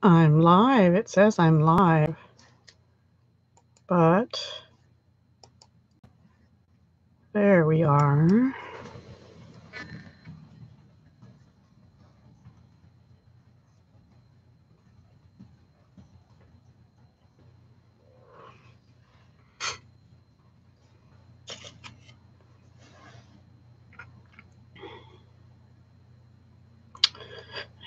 I'm live. It says I'm live. But there we are.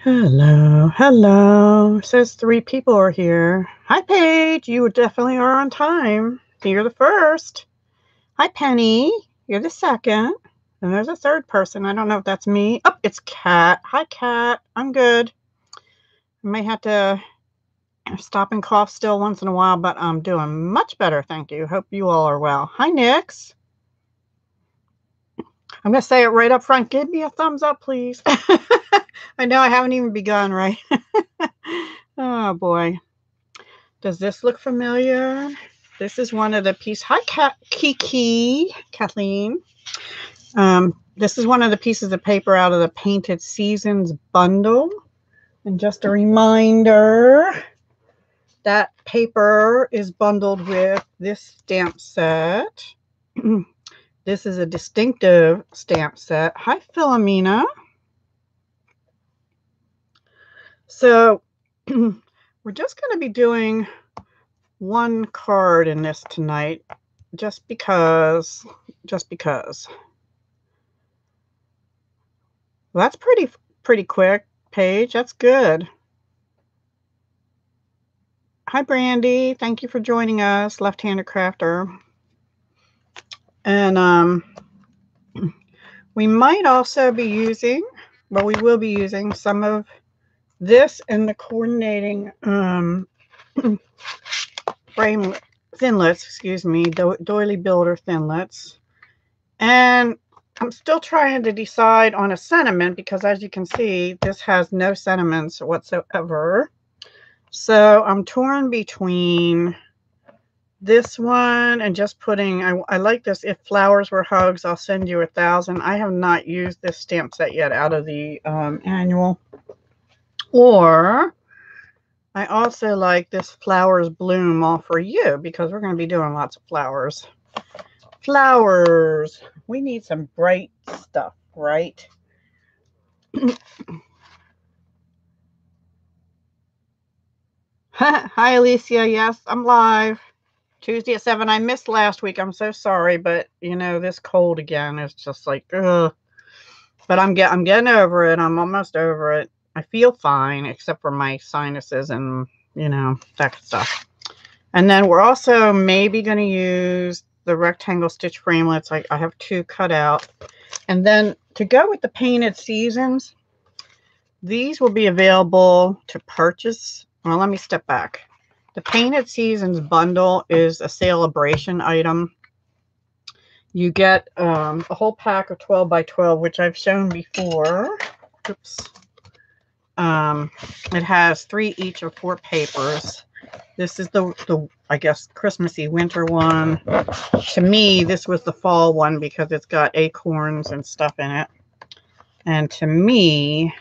Hello, hello. It says 3 people are here. Hi, Paige. You definitely are on time. You're the first. Hi, Penny. You're the second. And there's a third person. I don't know if that's me. Oh, it's Kat. Hi, Kat. I'm good. I may have to stop and cough still once in a while, but I'm doing much better. Thank you. Hope you all are well. Hi, Nix. I'm going to say it right up front. Give me a thumbs up, please. I know I haven't even begun, right? Oh, boy. Does this look familiar? This is one of the pieces. Hi, Kiki, Kathleen. This is one of the pieces of paper out of the Painted Seasons bundle. And just a reminder, that paper is bundled with this stamp set. This is a distinctive stamp set. Hi, Philomena. So we're just going to be doing one card in this tonight, just because. Well, that's pretty quick, Paige. That's good. Hi, Brandy. Thank you for joining us, Left-Handed Crafter. And we might also be using, well, we will be using some of this in the coordinating frame thinlits, excuse me, Doily Builder thinlits. And I'm still trying to decide on a sentiment because, as you can see, this has no sentiments whatsoever. So I'm torn between this one and just putting, I like this, if flowers were hugs, I'll send you 1,000. I have not used this stamp set yet out of the annual. Or I also like this flowers bloom all for you because we're going to be doing lots of flowers. Flowers. We need some bright stuff, right? Hi, Alicia. Yes, I'm live. Tuesday at 7. I missed last week. I'm so sorry, but you know, this cold again is just like, ugh. But I'm getting over it. I'm almost over it. I feel fine, except for my sinuses and, you know, that stuff. And then we're also maybe going to use the rectangle stitch framelits. I have 2 cut out. And then to go with the Painted Seasons, these will be available to purchase. Well, let me step back. The Painted Seasons bundle is a celebration item. You get a whole pack of 12 by 12, which I've shown before. Oops. It has 3 each of 4 papers. This is the I guess Christmassy winter one. To me, this was the fall one because it's got acorns and stuff in it. And to me,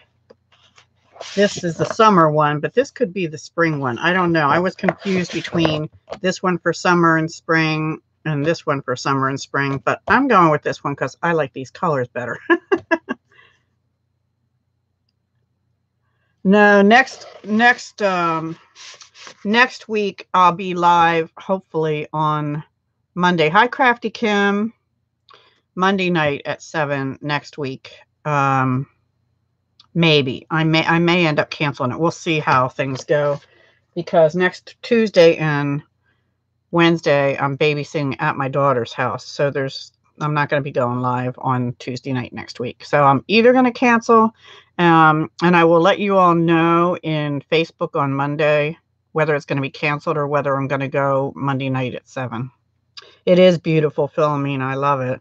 this is the summer one, but this could be the spring one. I don't know. I was confused between this one for summer and spring and this one for summer and spring, but I'm going with this one because I like these colors better. No, next week I'll be live, hopefully on Monday. Hi, Crafty Kim. Monday night at 7 next week. Maybe I may end up canceling it. We'll see how things go, because next Tuesday and Wednesday I'm babysitting at my daughter's house, so I'm not going to be going live on Tuesday night next week. So I'm either going to cancel, and I will let you all know in Facebook on Monday whether it's going to be canceled or whether I'm going to go Monday night at 7. It is beautiful, Philomena. I love it,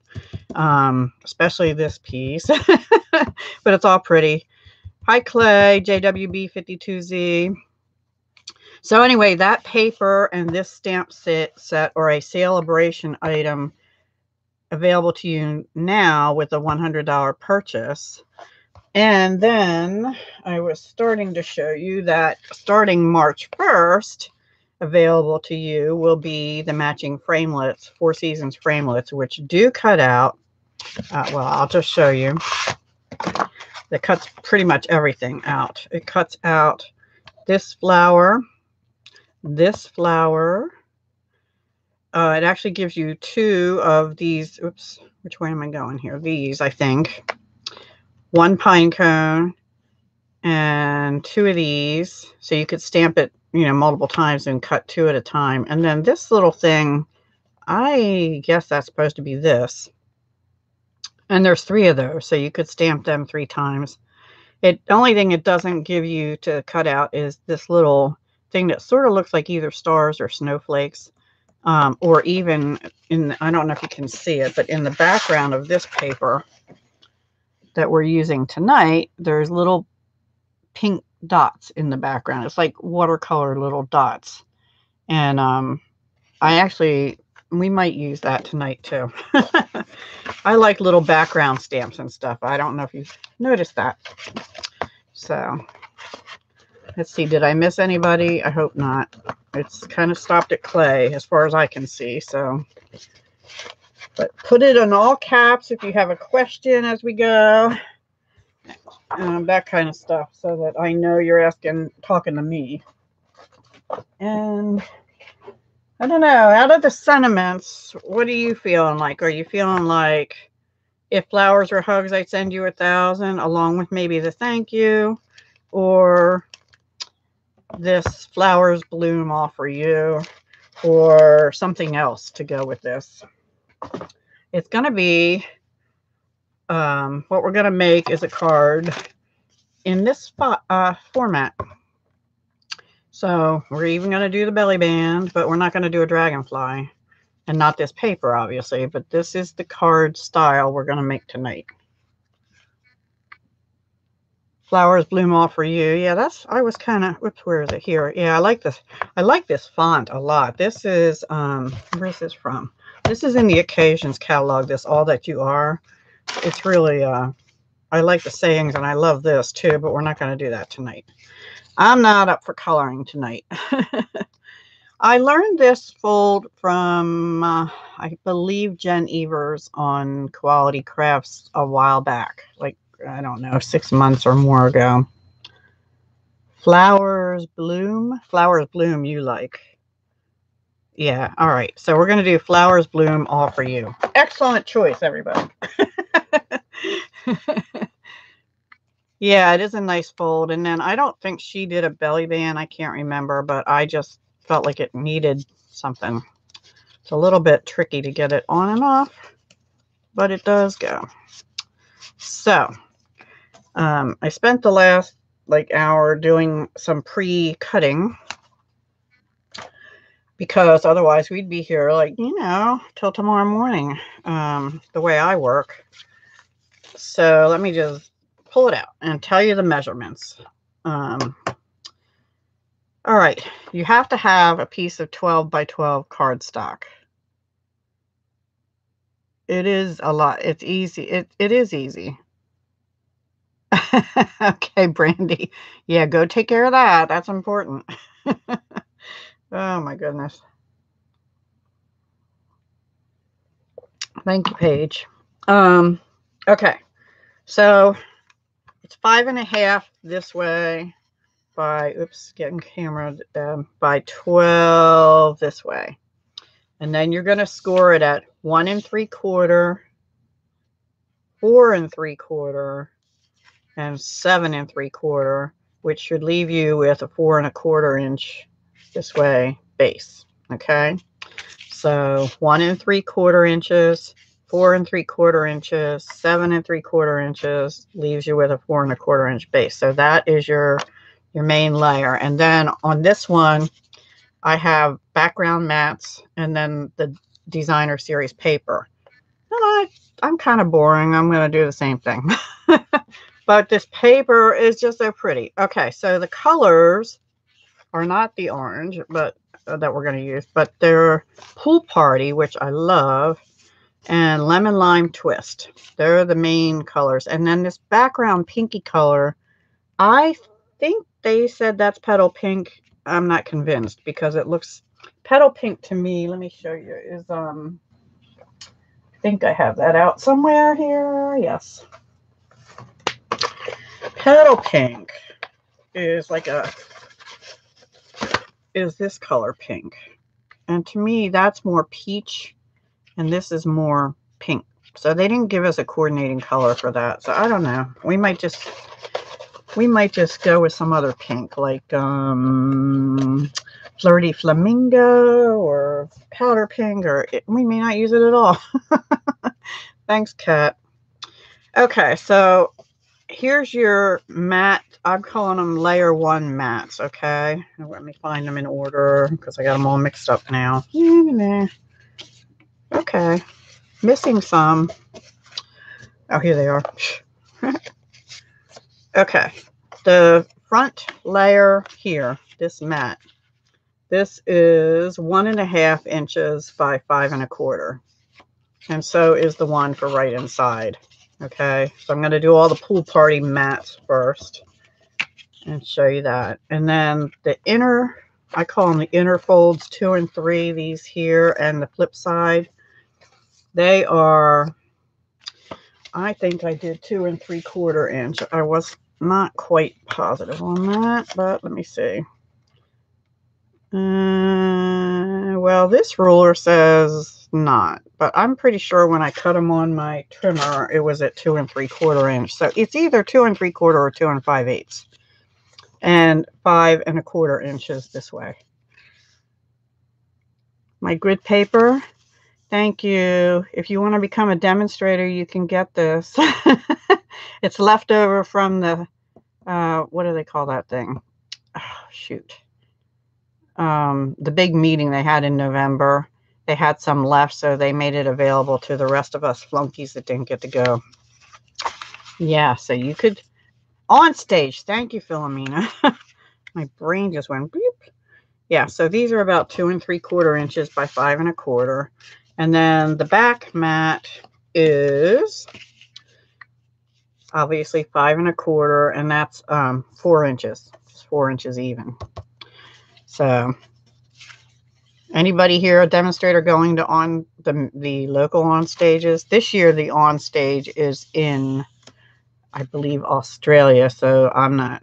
especially this piece, but it's all pretty. Hi, Clay, JWB52Z. So anyway, that paper and this stamp set are a celebration item available to you now with a $100 purchase. And then I was starting to show you that starting March 1st, available to you will be the matching framelits, Four Seasons framelits, which do cut out. Well, I'll just show you. That cuts pretty much everything out. It cuts out this flower, this flower. It actually gives you two of these. Oops, which way am I going here? These, I think. One pine cone and two of these. So you could stamp it, you know, multiple times and cut two at a time. And then this little thing, I guess that's supposed to be this. And there's three of those, so you could stamp them 3 times. The only thing it doesn't give you to cut out is this little thing that sort of looks like either stars or snowflakes. Or even in, I don't know if you can see it, but in the background of this paper that we're using tonight, there's little pink dots in the background. It's like watercolor little dots. And we might use that tonight too. I like little background stamps and stuff. I don't know if you've noticed that. So let's see, did I miss anybody? I hope not. It's kind of stopped at clay as far as I can see. So, but put it in all caps if you have a question as we go. That kind of stuff, so that I know you're talking to me. And I don't know, out of the sentiments, what are you feeling like? Are you feeling like if flowers or hugs, I'd send you 1,000 along with maybe the thank you, or this flowers bloom offer you, or something else to go with this? It's going to be, what we're going to make is a card in this format. So we're even going to do the belly band, but we're not going to do a dragonfly, and not this paper, obviously, but this is the card style we're going to make tonight. Flowers bloom all for you. Yeah, I was kind of, whoops, where is it? Here. Yeah, I like this. I like this font a lot. This is, where's this from? This is in the Occasions catalog, this All That You Are. It's really, I like the sayings, and I love this too, but we're not going to do that tonight. I'm not up for coloring tonight. I learned this fold from, I believe, Jen Evers on Quality Crafts a while back. Like, I don't know, 6 months or more ago. Flowers bloom. Flowers bloom you like. Yeah, all right. So we're going to do flowers bloom all for you. Excellent choice, everybody. Yeah, it is a nice fold. And then I don't think she did a belly band. I can't remember, but I just felt like it needed something. It's a little bit tricky to get it on and off, but it does go. So I spent the last hour doing some pre-cutting, because otherwise we'd be here till tomorrow morning, the way I work. So let me just pull it out and tell you the measurements. All right, you have to have a piece of 12 by 12 cardstock. It is a lot. It's easy. It is easy. Okay, Brandy. Yeah, go take care of that. That's important. Oh my goodness. Thank you, Paige. Okay, so it's 5.5 this way by, oops, getting camera, by 12 this way. And then you're going to score it at 1 3/4, 4 3/4, and 7 3/4, which should leave you with a 4 1/4 inch this way base. Okay, so 1 3/4 inches, 4 3/4 inches, 7 3/4 inches leaves you with a 4 1/4 inch base. So that is your main layer. And then on this one, I have background mats and then the designer series paper. I'm kind of boring. I'm going to do the same thing. But this paper is just so pretty. Okay, so the colors are not the orange, but that we're going to use, but they're Pool Party, which I love, and Lemon Lime Twist. They're the main colors. And then this background pinky color, I think they said that's Petal Pink. I'm not convinced because it looks Petal Pink to me. Let me show you. Is I think I have that out somewhere here. Yes. Petal Pink is like is this color pink. And to me, that's more peach, and this is more pink. So they didn't give us a coordinating color for that. So I don't know. We might just go with some other pink, like Flirty Flamingo or Powder Pink, or we may not use it at all. Thanks, Kat. Okay, so here's your matte. I'm calling them layer 1 mattes, okay? Let me find them in order because I got them all mixed up now. Okay, missing some. Oh, here they are. Okay, the front layer here, this matte, this is 1.5 inches by 5 1/4. And so is the one for right inside. Okay, so I'm going to do all the pool party mattes first and show you that. And then the inner, I call them the inner folds 2 and 3, these here, and the flip side. They are, I think I did 2 3/4 inch. I was not quite positive on that, but let me see. Well, this ruler says not, but I'm pretty sure when I cut them on my trimmer, it was at 2 3/4 inch. So it's either 2 3/4 or 2 5/8, and 5 1/4 inches this way. My grid paper, thank you. If you want to become a demonstrator, you can get this. It's leftover from the, what do they call that thing? Oh, shoot. The big meeting they had in November. They had some left, so they made it available to the rest of us flunkies that didn't get to go. Yeah, so you could, on stage. Thank you, Philomena. My brain just went beep. Yeah, so these are about 2 3/4 inches by 5 1/4. And then the back mat is obviously 5 1/4, and that's 4 inches. Just 4 inches even. So anybody here a demonstrator going to on the local on stages? This year the on stage is in, I believe, Australia, so I'm not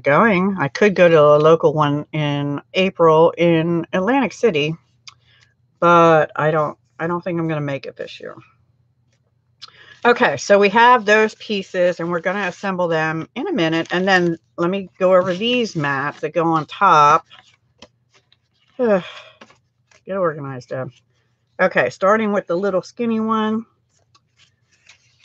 going. I could go to a local one in April in Atlantic City, but I don't think I'm going to make it this year. Okay, so we have those pieces, and we're going to assemble them in a minute. And then let me go over these mats that go on top. Get organized, Deb. Okay, starting with the little skinny one.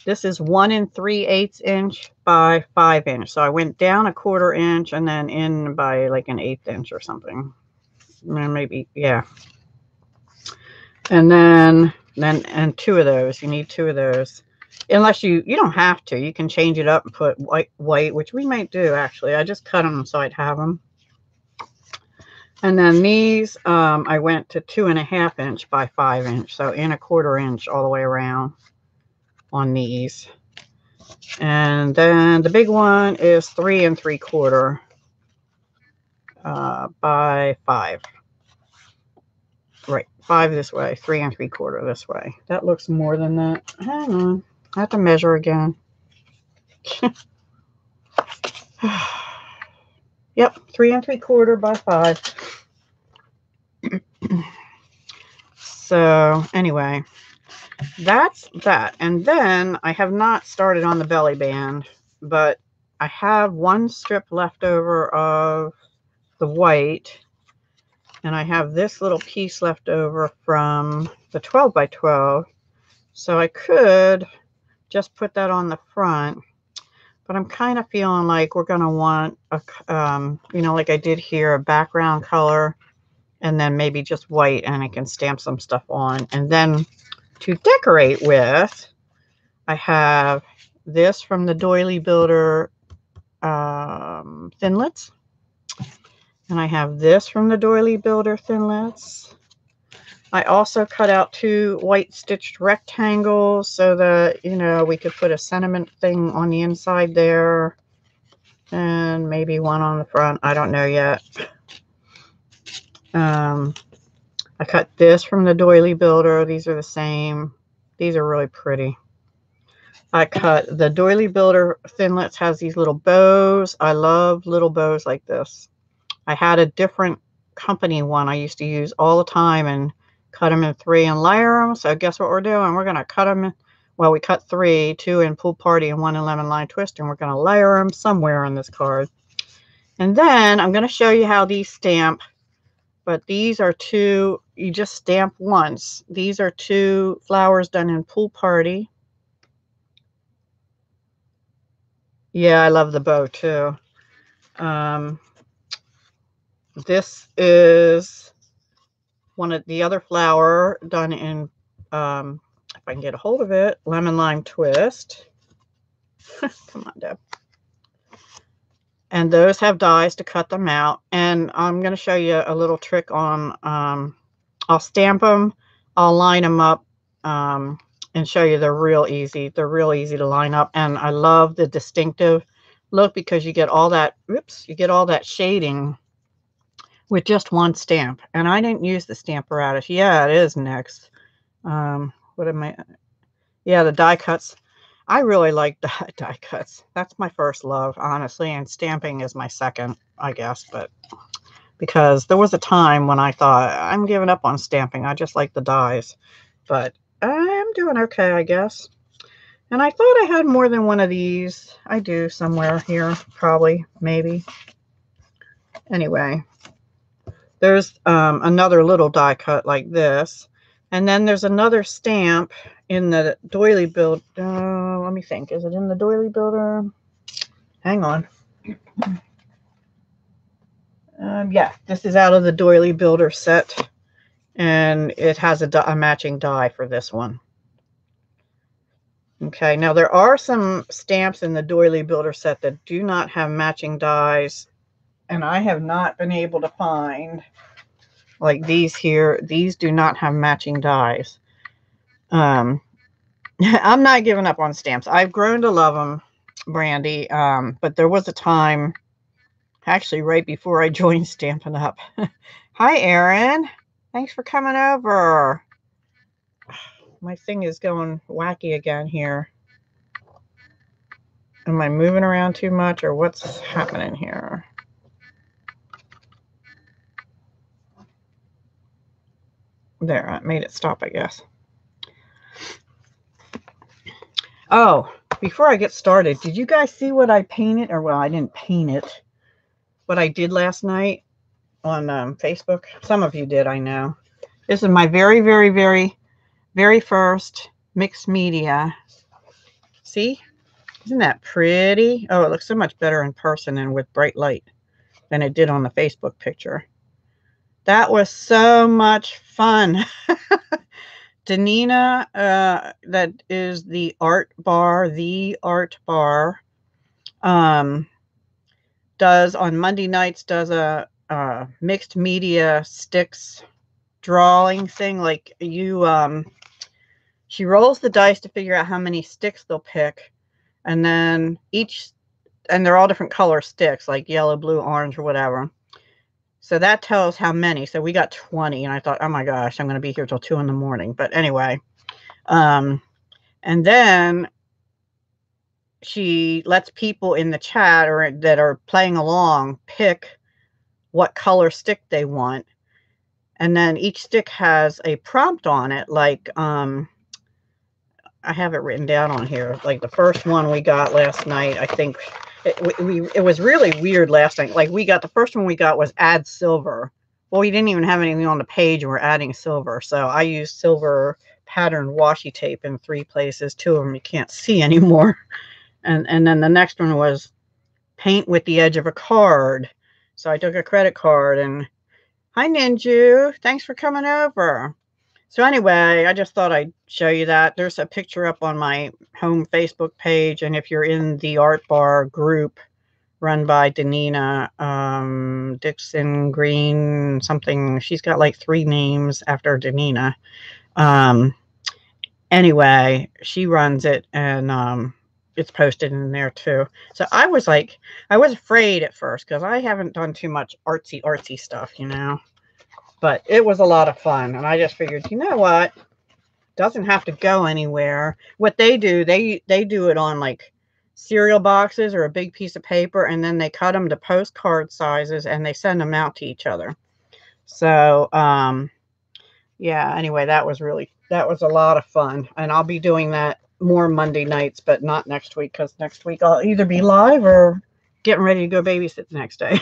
This is 1 3/8 inch by 5 inch. So I went down 1/4 inch and then in by like an 1/8 inch or something. Maybe, yeah. And then and 2 of those. You need 2 of those. Unless you don't have to. You can change it up and put white, which we might do actually. I just cut them so I'd have them. And then these, I went to 2 1/2 inch by 5 inch. So in 1/4 inch all the way around on these. And then the big one is 3 3/4 by 5. Right, 5 this way, 3 3/4 this way. That looks more than that. Hang on, I have to measure again. Yep, 3 3/4 by 5. So anyway, that's that. And then I have not started on the belly band, but I have 1 strip left over of the white, and I have this little piece left over from the 12 by 12. So I could just put that on the front, but I'm kind of feeling like we're going to want a, you know, like I did here, a background color, and then maybe just white, and I can stamp some stuff on. And then to decorate with, I have this from the Doily Builder Thinlits. And I have this from the Doily Builder Thinlits. I also cut out 2 white stitched rectangles so that, you know, we could put a sentiment thing on the inside there. And maybe one on the front. I don't know yet. I cut this from the Doily Builder. These are the same. These are really pretty. I cut the Doily Builder Thinlits, has these little bows. I love little bows like this. I had a different company one I used to use all the time and cut them in 3 and layer them. So guess what we're doing? We're going to cut them in, well, we cut 3, 2 in Pool Party and 1 in Lemon Lime Twist, and we're going to layer them somewhere on this card. And then I'm going to show you how these stamp, but these are 2, you just stamp once. These are 2 flowers done in Pool Party. Yeah, I love the bow too. This is one of the other flower done in, if I can get a hold of it, Lemon Lime Twist. Come on, Deb. And those have dies to cut them out. And I'm going to show you a little trick on, I'll stamp them, I'll line them up, and show you they're real easy. They're real easy to line up. And I love the distinctive look because you get all that, oops, you get all that shading with just one stamp. And I didn't use the Stamparatus. Yeah, it is next. What am I? Yeah, the die cuts. I really like die cuts. That's my first love, honestly, and stamping is my second, I guess. But because there was a time when I thought I'm giving up on stamping. I just like the dies. But I'm doing okay, I guess. And I thought I had more than one of these. I do somewhere here, probably, maybe. Anyway, there's another little die cut like this. And then there's another stamp in the Doily Builder. Let me think. Is it in the Doily Builder? Hang on. Yeah, this is out of the Doily Builder set. And it has a matching die for this one. Okay, now there are some stamps in the Doily Builder set that do not have matching dies. And I have not been able to find, like these here, these do not have matching dies. I'm not giving up on stamps. I've grown to love them, Brandy. But there was a time, actually right before I joined Stampin' Up. Hi, Erin. Thanks for coming over. My thing is going wacky again here. Am I moving around too much or what's happening here? There, I made it stop, I guess. Oh, before I get started, did you guys see what I painted? Or, well, I didn't paint it. What I did last night on Facebook. Some of you did, I know. This is my very, very, very, very first mixed media. See? Isn't that pretty? Oh, it looks so much better in person and with bright light than it did on the Facebook picture. That was so much fun. Danina, that is the art bar, does on Monday nights, does a mixed media sticks drawing thing. Like you, she rolls the dice to figure out how many sticks they'll pick. And then and they're all different color sticks, like yellow, blue, orange, or whatever. So that tells how many. So we got 20, and I thought, oh my gosh, I'm going to be here till 2 in the morning. But anyway, and then she lets people in the chat or that are playing along pick what color stick they want. And then each stick has a prompt on it, like I have it written down on here. Like the first one we got last night, I think it was really weird last night. Like the first one we got was add silver. Well, we didn't even have anything on the page and we're adding silver. So I used silver patterned washi tape in 3 places. 2 of them you can't see anymore. And then the next one was paint with the edge of a card. So I took a credit card and hi, Ninju. Thanks for coming over. So anyway, I just thought I'd show you that. There's a picture up on my home Facebook page. And if you're in the Art Bar group, run by Danina Dixon Green something. She's got like 3 names after Danina. Anyway, she runs it, and it's posted in there too. So I was afraid at first because I haven't done too much artsy stuff, you know. But it was a lot of fun, and I just figured, you know what? Doesn't have to go anywhere. What they do, they do it on like cereal boxes or a big piece of paper, and then they cut them to postcard sizes and they send them out to each other. So yeah, anyway, that was a lot of fun, and I'll be doing that more Monday nights, but not next week, because next week I'll either be live or getting ready to go babysit the next day.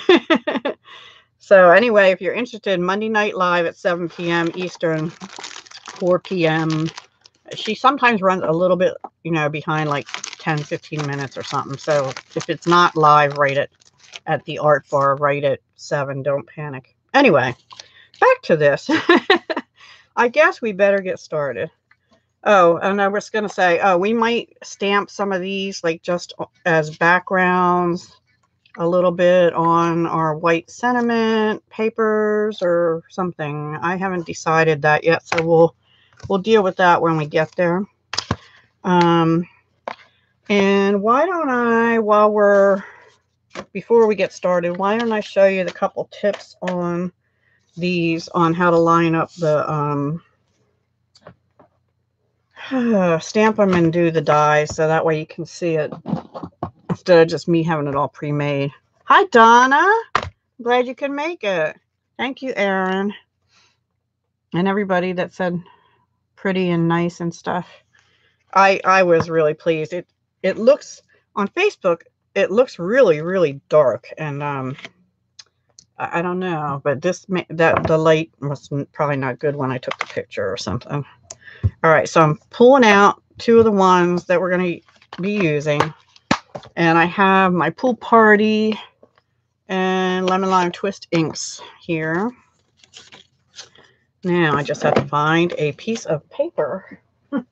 So anyway, if you're interested, Monday night live at 7 p.m. Eastern, 4 p.m. She sometimes runs a little bit, you know, behind like 10-15 minutes or something. So if it's not live, right at the art bar, right at 7, don't panic. Anyway, back to this. I guess we better get started. Oh, and I was going to say, we might stamp some of these like just as backgrounds a little bit on our white sentiment papers or something. I haven't decided that yet, so we'll deal with that when we get there. And why don't I, before we get started, why don't I show you the couple tips on these, on how to line up the stamp them and do the dies, so that way you can see it instead of just me having it all pre-made. Hi, Donna. I'm glad you could make it. Thank you, Erin. And everybody that said pretty and nice and stuff. I was really pleased. It looks, on Facebook, it looks really, really dark. And I don't know, but the light was probably not good when I took the picture or something. All right, so I'm pulling out 2 of the ones that we're going to be using. And I have my Pool Party and Lemon Lime Twist inks here. Now I just have to find a piece of paper. It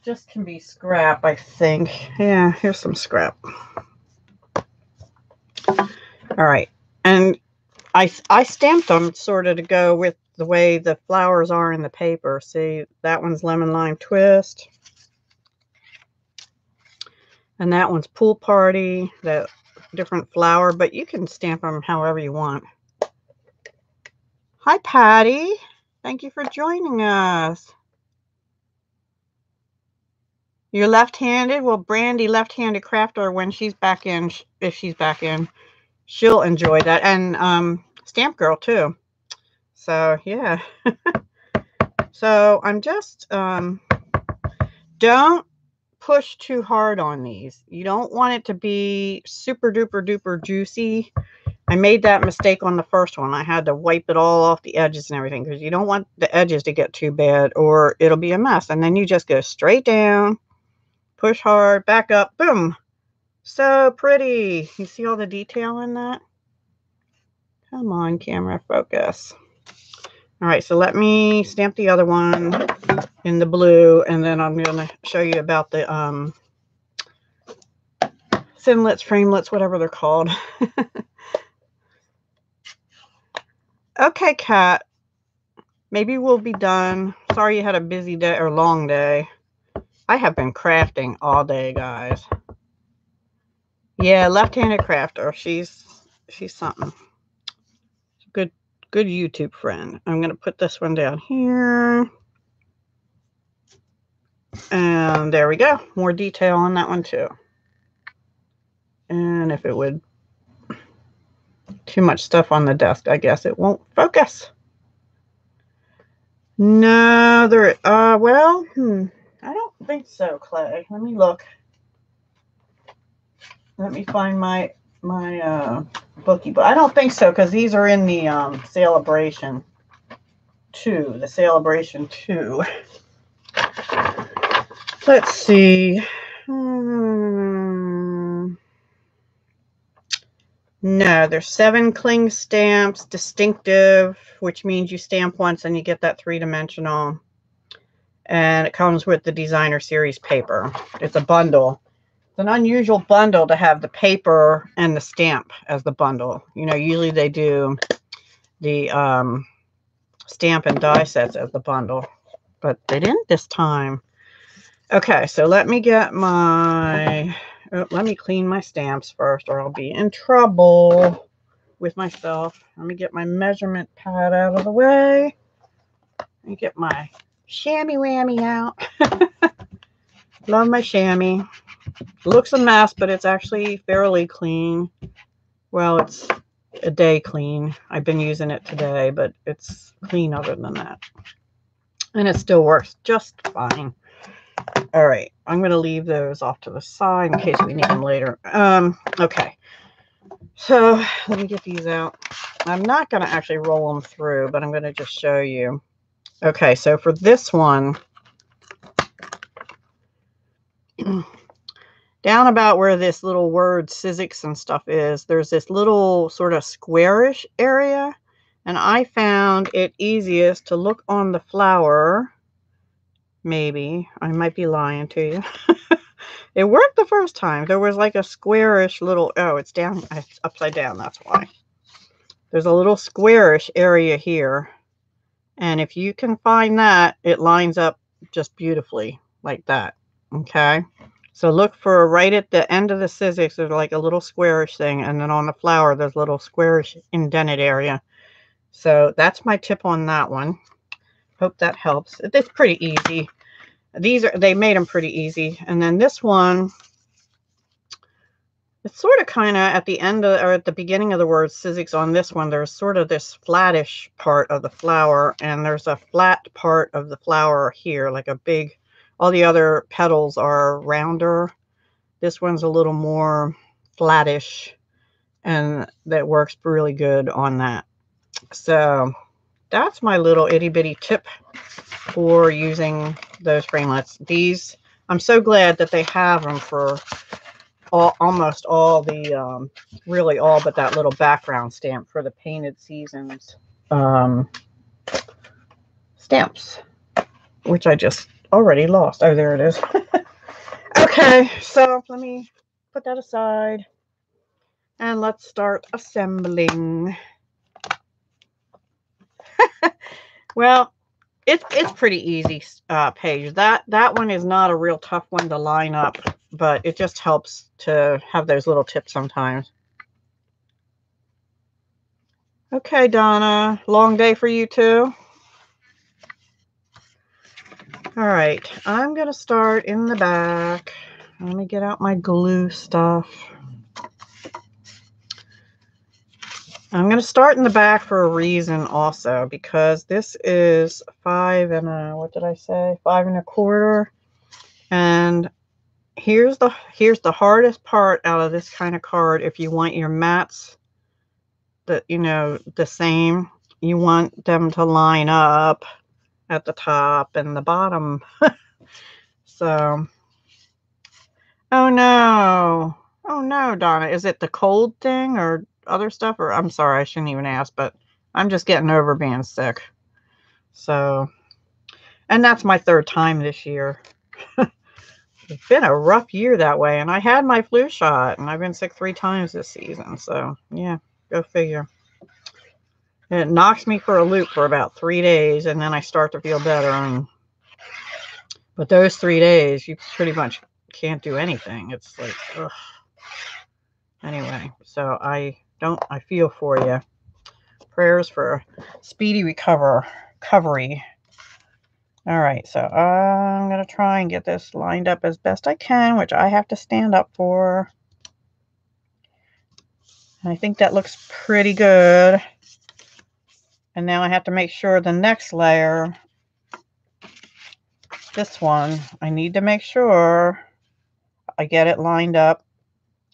just can be scrap, I think. Yeah, here's some scrap. All right, and I stamped them sort of to go with the way the flowers are in the paper. See, that one's Lemon Lime Twist. And that one's Pool Party, that different flower, but you can stamp them however you want. Hi, Patty. Thank you for joining us. You're left-handed? Well, Brandy, left-handed crafter, when she's back in, if she's back in, she'll enjoy that. And Stamp Girl, too. So, yeah. So, I'm just, don't push too hard on these. You don't want it to be super duper duper juicy. I made that mistake on the first one. I had to wipe it all off the edges and everything, because you don't want the edges to get too bad or it'll be a mess. And then you just go straight down, push hard, back up, boom. So pretty. You see all the detail in that? Come on, camera, focus. All right, so let me stamp the other one in the blue, and then I'm going to show you about the thinlets, framelets, whatever they're called. Okay, Kat. Maybe we'll be done. Sorry you had a busy day or long day. I have been crafting all day, guys. Yeah, left-handed crafter. She's something. Good YouTube friend. I'm going to put this one down here. And there we go. More detail on that one too. And if it would, too much stuff on the desk, I guess it won't focus. No, well, I don't think so, Clay. Let me look. Let me find my bookie, but I don't think so, because these are in the Celebration 2. The Celebration 2. Let's see. No, there's 7 cling stamps, distinctive, which means you stamp once and you get that 3-dimensional. And it comes with the Designer Series paper. It's a bundle. It's an unusual bundle to have the paper and the stamp as the bundle. You know, usually they do the stamp and die sets as the bundle, but they didn't this time. Okay, so let me get my, let me clean my stamps first or I'll be in trouble with myself. Let me get my measurement pad out of the way. Let me get my chamois whammy out. Love my chamois. Looks a mess, but it's actually fairly clean. Well, it's a day clean. I've been using it today, but it's clean other than that. And it still works just fine. All right, I'm going to leave those off to the side in case we need them later. Okay, so let me get these out. I'm not going to actually roll them through, but I'm going to just show you. Okay, so for this one, down about where this little word Sizzix and stuff is, there's this little sort of squarish area, and I found it easiest to look on the flower. Maybe. I might be lying to you. It worked the first time. There was like a squarish little, oh, it's down, it's upside down, that's why. There's a little squarish area here. And if you can find that, it lines up just beautifully like that. Okay. So look for right at the end of the Sizzix, there's like a little squarish thing. And then on the flower, there's a little squarish indented area. So that's my tip on that one. Hope that helps. It's pretty easy. They made them pretty easy. And then this one, it's sort of kind of at the end of, or at the beginning of the word Sizzix on this one, there's sort of this flattish part of the flower, and there's a flat part of the flower here, like a big, all the other petals are rounder. This one's a little more flattish, and that works really good on that. So that's my little itty bitty tip for using those framelits. These, I'm so glad that they have them for almost all the, really all but that little background stamp for the Painted Seasons stamps, which I just already lost. Oh, there it is. Okay, so let me put that aside and let's start assembling. Well, it's pretty easy, Paige. That one is not a real tough one to line up, but it just helps to have those little tips sometimes. Okay, Donna, long day for you too? All right, I'm going to start in the back. Let me get out my glue stuff. I'm going to start in the back for a reason also, because this is 5 and a, what did I say? 5 1/4. And here's the hardest part out of this kind of card. If you want your mats that, you know, the same, you want them to line up at the top and the bottom. So, oh no, Donna, is it the cold thing or other stuff? Or I'm sorry, I shouldn't even ask, but I'm just getting over being sick. So, and that's my 3rd time this year. It's been a rough year that way, and I had my flu shot, and I've been sick 3 times this season. So, yeah, go figure. It knocks me for a loop for about 3 days, and then I start to feel better. But those 3 days, you pretty much can't do anything. It's like, ugh. Anyway, so I feel for you. Prayers for speedy recovery. All right, so I'm going to try and get this lined up as best I can, which I have to stand up for. I think that looks pretty good. And now I have to make sure the next layer, this one, I need to make sure I get it lined up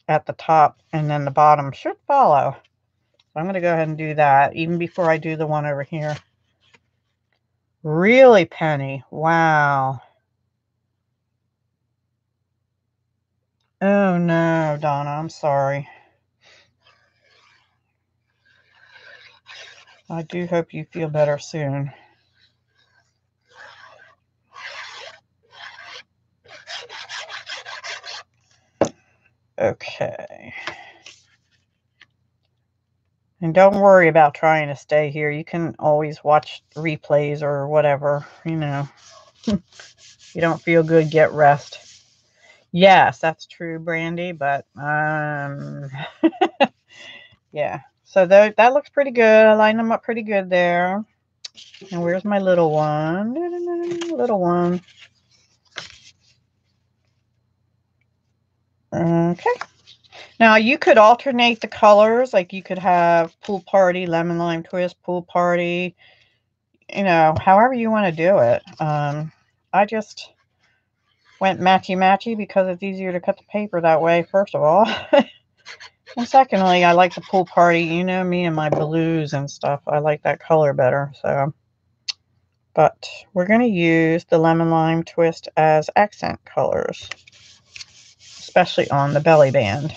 at the top, and then the bottom should follow. So I'm going to go ahead and do that even before I do the one over here. Really, Penny? Wow. Oh no, Donna, I'm sorry. I do hope you feel better soon. Okay. And don't worry about trying to stay here. You can always watch replays or whatever, you know. If you don't feel good, get rest. Yes, that's true, Brandy, but yeah. So that looks pretty good. I lined them up pretty good there. And where's my little one? Little one. Okay. Now you could alternate the colors. Like you could have Pool Party, Lemon Lime Twist, Pool Party, you know, however you want to do it. I just went matchy-matchy because it's easier to cut the paper that way, first of all. And secondly, I like the Pool Party. You know me and my blues and stuff. I like that color better. So, but we're going to use the Lemon Lime Twist as accent colors, especially on the belly band.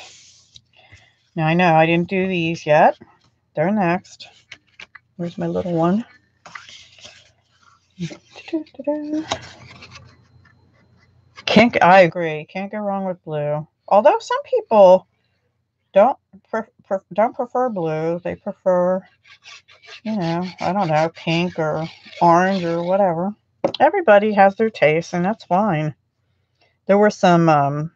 Now, I know I didn't do these yet. They're next. Where's my little one? I agree. Can't go wrong with blue. Although some people don't prefer blue. They prefer, you know, I don't know, pink or orange or whatever. Everybody has their taste, and that's fine. There were some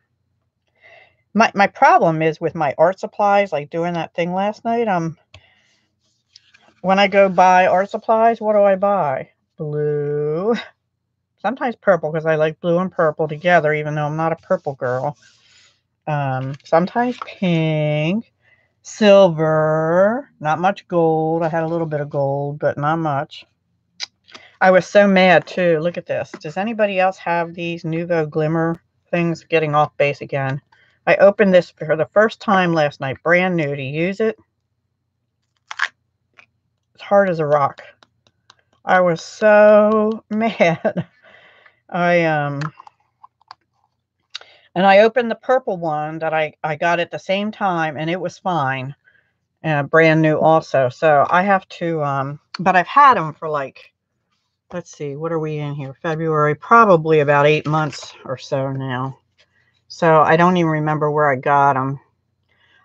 my problem is with my art supplies, like doing that thing last night. When I go buy art supplies, what do I buy? Blue. Sometimes purple, because I like blue and purple together, even though I'm not a purple girl. Sometimes pink, silver, not much gold. I had a little bit of gold, but not much. I was so mad too. Look at this. Does anybody else have these Nouveau Glimmer things? Getting off base again. I opened this for the first time last night, brand new, to use it. It's hard as a rock. I was so mad. And I opened the purple one that I got at the same time, and it was fine. Brand new also. So I have to, but I've had them for like, let's see, what are we in here? February, probably about 8 months or so now. So I don't even remember where I got them.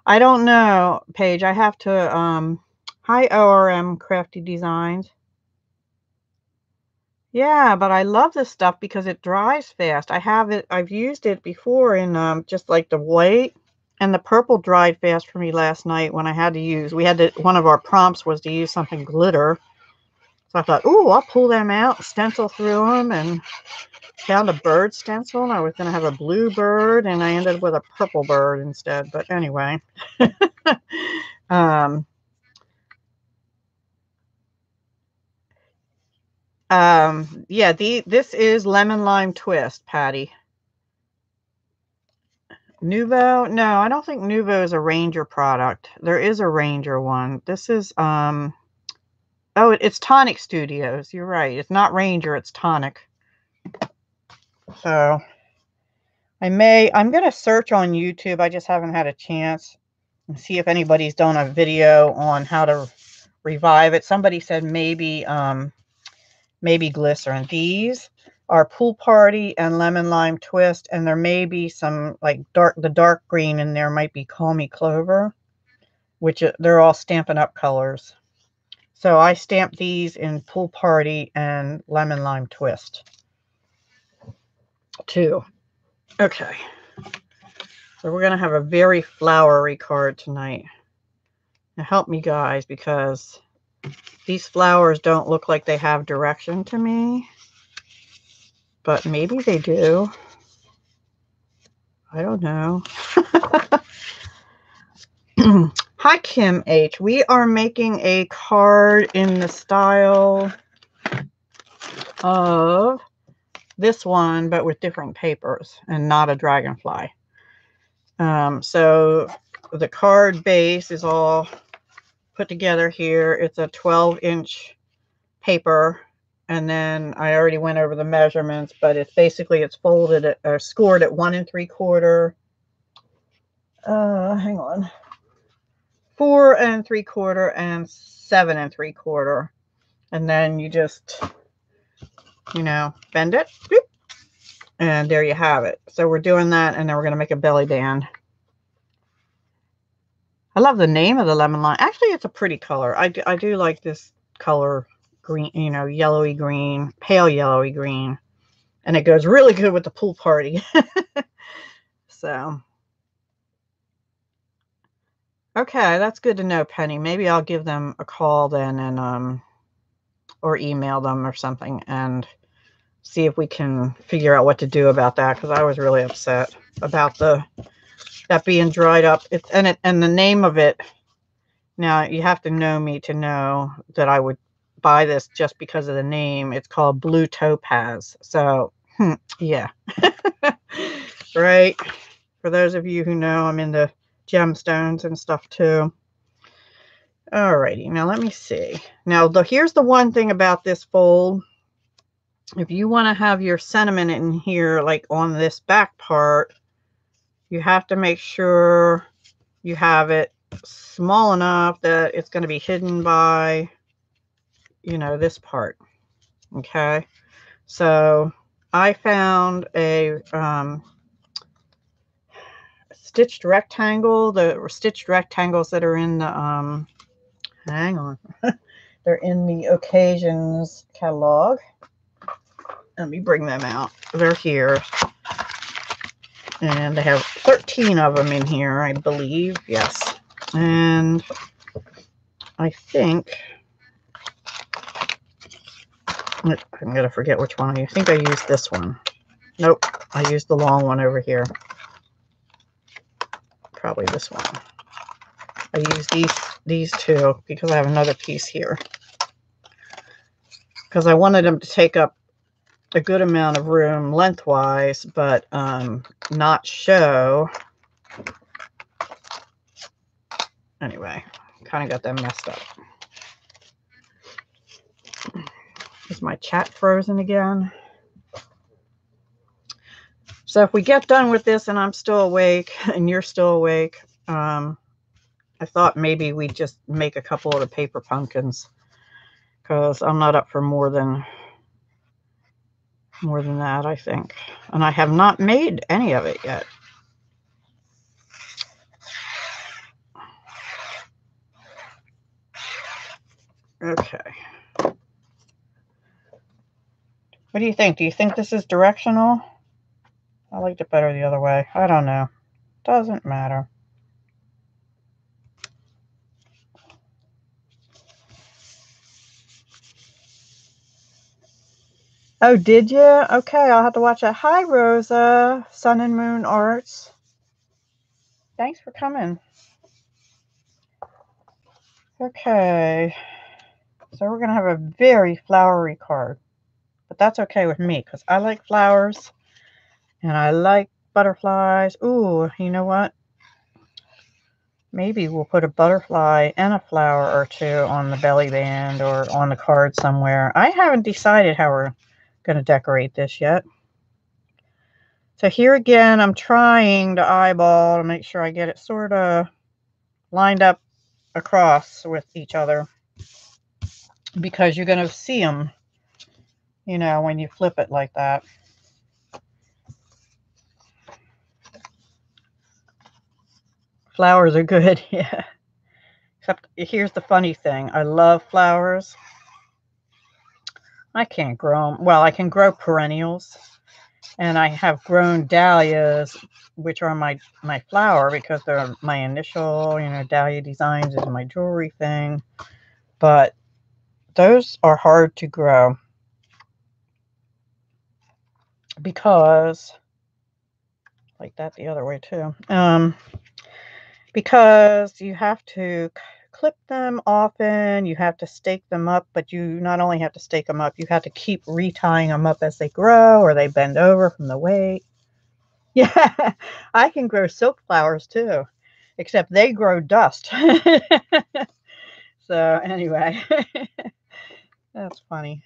I don't know, Paige. I have to, hi, ORM Crafty Designs. Yeah, but I love this stuff because it dries fast. I've used it before in just like the white, and the purple dried fast for me last night when I had to use, one of our prompts was to use something glitter. So I thought, ooh, I'll pull them out, stencil through them, and found a bird stencil. And I was going to have a blue bird, and I ended up with a purple bird instead. But anyway. Yeah, this is Lemon Lime Twist, Patty. Nouveau? No, I don't think Nouveau is a Ranger product. There is a Ranger one. This is, oh, it's Tonic Studios. You're right. It's not Ranger, it's Tonic. So, I'm going to search on YouTube. I just haven't had a chance, and see if anybody's done a video on how to revive it. Somebody said maybe glycerin. These are Pool Party and Lemon Lime Twist, and there may be some like the dark green in there might be Call Me Clover, which they're all Stampin' Up colors. So I stamped these in Pool Party and Lemon Lime Twist too. Okay. So we're going to have a very flowery card tonight. Now help me, guys, because these flowers don't look like they have direction to me. But maybe they do. I don't know. Hi, Kim H. We are making a card in the style of this one, but with different papers and not a dragonfly. So the card base is all put together here. It's a 12-inch paper. And then I already went over the measurements, but it's folded or scored at 1 3/4. Hang on. 4 3/4 and 7 3/4. And then you just, you know, bend it. Boop, and there you have it. So we're doing that, and then we're going to make a belly band. I love the name of the lemon lime. Actually, it's a pretty color. I do like this color, green, you know, yellowy green, pale yellowy green. And it goes really good with the pool party. So, okay, that's good to know, Penny. Maybe I'll give them a call then and or email them or something and see if we can figure out what to do about that, because I was really upset about that being dried up. And the name of it. Now, you have to know me to know that I would buy this just because of the name. It's called Blue Topaz. So, yeah. Right. For those of you who know, I'm into gemstones and stuff too. Alrighty, now let me see. Now, here's the one thing about this fold. If you want to have your sentiment in here, like on this back part, you have to make sure you have it small enough that it's going to be hidden by, you know, this part. Okay. So I found a stitched rectangle, the stitched rectangles that are in the, hang on, they're in the Occasions catalog. Let me bring them out. They're here. And they have 13 of them in here, I believe. Yes. And I think, I'm going to forget which one. I think I used this one. Nope. I used the long one over here. Probably this one. I used these two because I have another piece here. Because I wanted them to take up a good amount of room lengthwise, but not show. Anyway, kind of got them messed up. Is my chat frozen again? So if we get done with this and I'm still awake and you're still awake, I thought maybe we'd just make a couple of the paper pumpkins, because I'm not up for more than that, I think. And I have not made any of it yet. Okay. What do you think? Do you think this is directional? I liked it better the other way. I don't know. Doesn't matter. Oh, did you? Okay, I'll have to watch that. Hi, Rosa. Sun and Moon Arts. Thanks for coming. Okay. So we're going to have a very flowery card. But that's okay with me, because I like flowers. And I like butterflies. Ooh, you know what? Maybe we'll put a butterfly and a flower or two on the belly band or on the card somewhere. I haven't decided how we're going to decorate this yet. So here again, I'm trying to eyeball to make sure I get it sort of lined up across with each other, because you're going to see them, you know, when you flip it like that. Flowers are good, yeah. Except here's the funny thing. I love flowers. I can't grow them. Well, I can grow perennials. And I have grown dahlias, which are my flower, because they're my initial, you know, dahlia designs is my jewelry thing. But those are hard to grow because, like that the other way too, because you have to clip them often, you have to stake them up, but you not only have to stake them up, you have to keep retying them up as they grow or they bend over from the weight. Yeah, I can grow silk flowers too, except they grow dust. So anyway, that's funny.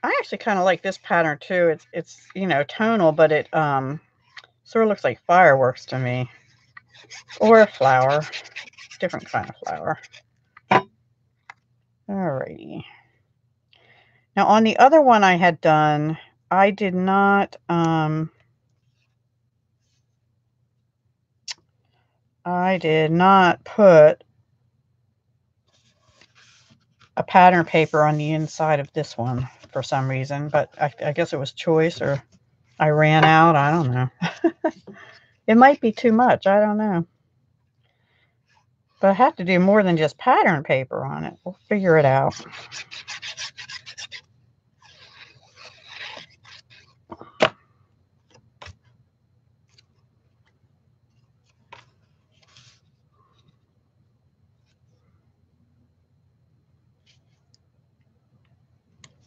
I actually kind of like this pattern too. It's you know, tonal, but it sort of looks like fireworks to me, or a flower, different kind of flower. Alrighty. Now on the other one I had done, I did not I did not put a pattern paper on the inside of this one for some reason, but I guess it was choice, or I ran out. I don't know. It might be too much. I don't know. But I have to do more than just pattern paper on it. We'll figure it out.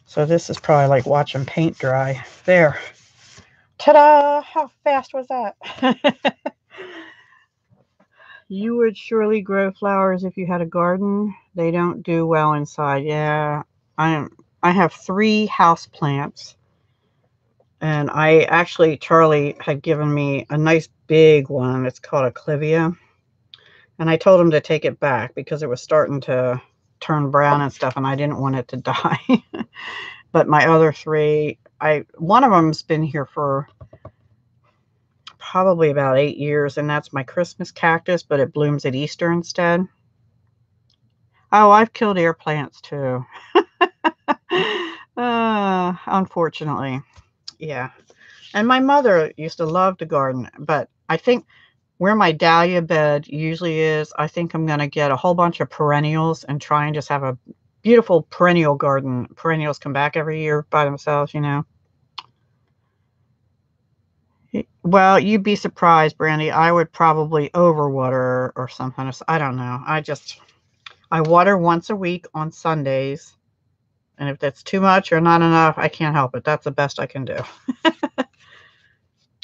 So this is probably like watching paint dry. There. Ta-da! How fast was that? You would surely grow flowers if you had a garden. They don't do well inside. Yeah, I have 3 house plants. And Charlie had given me a nice big one. It's called a Clivia. And I told him to take it back because it was starting to turn brown and stuff, and I didn't want it to die. But my other 3, one of them's been here for probably about 8 years, and that's my Christmas cactus, but it blooms at Easter instead. Oh, I've killed air plants too. Unfortunately. Yeah. And my mother used to love to garden, but I think where my dahlia bed usually is, I think I'm going to get a whole bunch of perennials and try and just have a beautiful perennial garden. Perennials come back every year by themselves, you know. Well, you'd be surprised, Brandy. I would probably overwater or something. I don't know. I water once a week on Sundays. And if that's too much or not enough, I can't help it. That's the best I can do.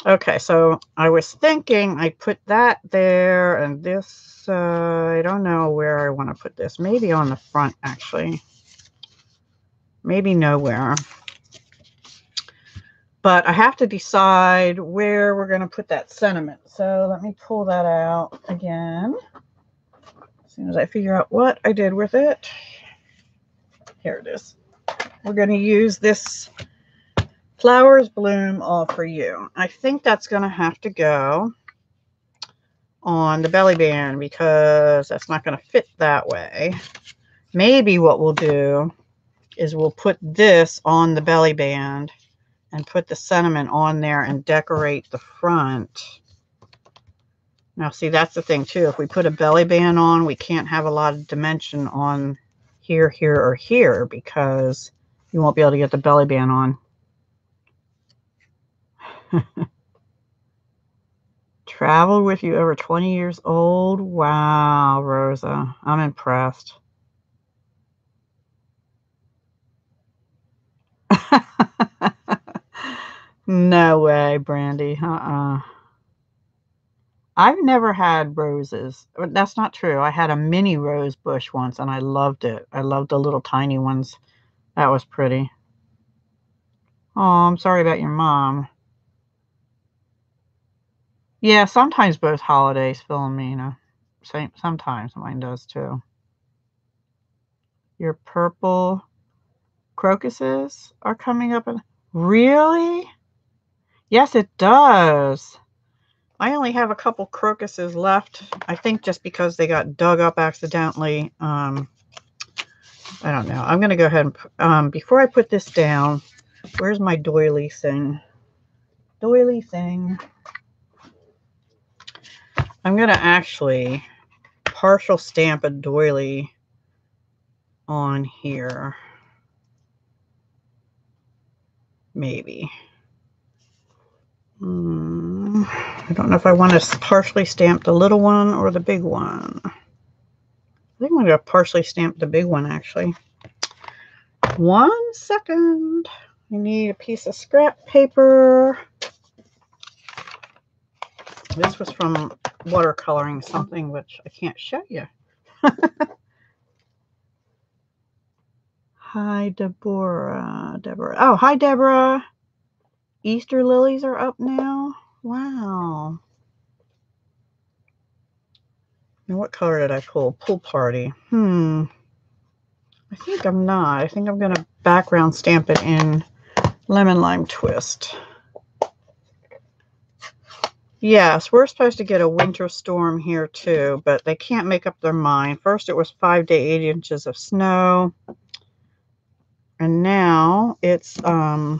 Okay, so I was thinking I put that there, and this, I don't know where I want to put this. Maybe on the front, actually. Maybe nowhere. But I have to decide where we're going to put that sentiment. So let me pull that out again. As soon as I figure out what I did with it. Here it is. We're going to use this Flowers Bloom All For You. I think that's going to have to go on the belly band because that's not going to fit that way. Maybe what we'll do is we'll put this on the belly band and put the sentiment on there and decorate the front. Now, see, that's the thing, too. If we put a belly band on, we can't have a lot of dimension on here, here, or here because you won't be able to get the belly band on. Traveled with you over 20 years old? Wow, Rosa. I'm impressed. No way, Brandy. I've never had roses. That's not true. I had a mini rose bush once, and I loved it. I loved the little tiny ones. That was pretty. Oh, I'm sorry about your mom. Yeah, sometimes both holidays, Philomena. Sometimes mine does, too. Your purple crocuses are coming up. Really? Yes, it does. I only have a couple crocuses left. I think just because they got dug up accidentally. I don't know. I'm going to go ahead and, before I put this down, where's my doily thing? Doily thing. I'm going to actually partial stamp a doily on here. Maybe. I don't know if I want to partially stamp the little one or the big one. I think I'm going to partially stamp the big one, actually. 1 second. I need a piece of scrap paper. This was from watercoloring something, which I can't show you. Hi, Deborah. Oh, hi, Deborah. Easter lilies are up now. Wow. Now, what color did I pull? Pool Party. I think I'm not. I think I'm going to background stamp it in Lemon Lime Twist. Yes, we're supposed to get a winter storm here too, but they can't make up their mind. First it was 5 to 8 inches of snow, and now it's 3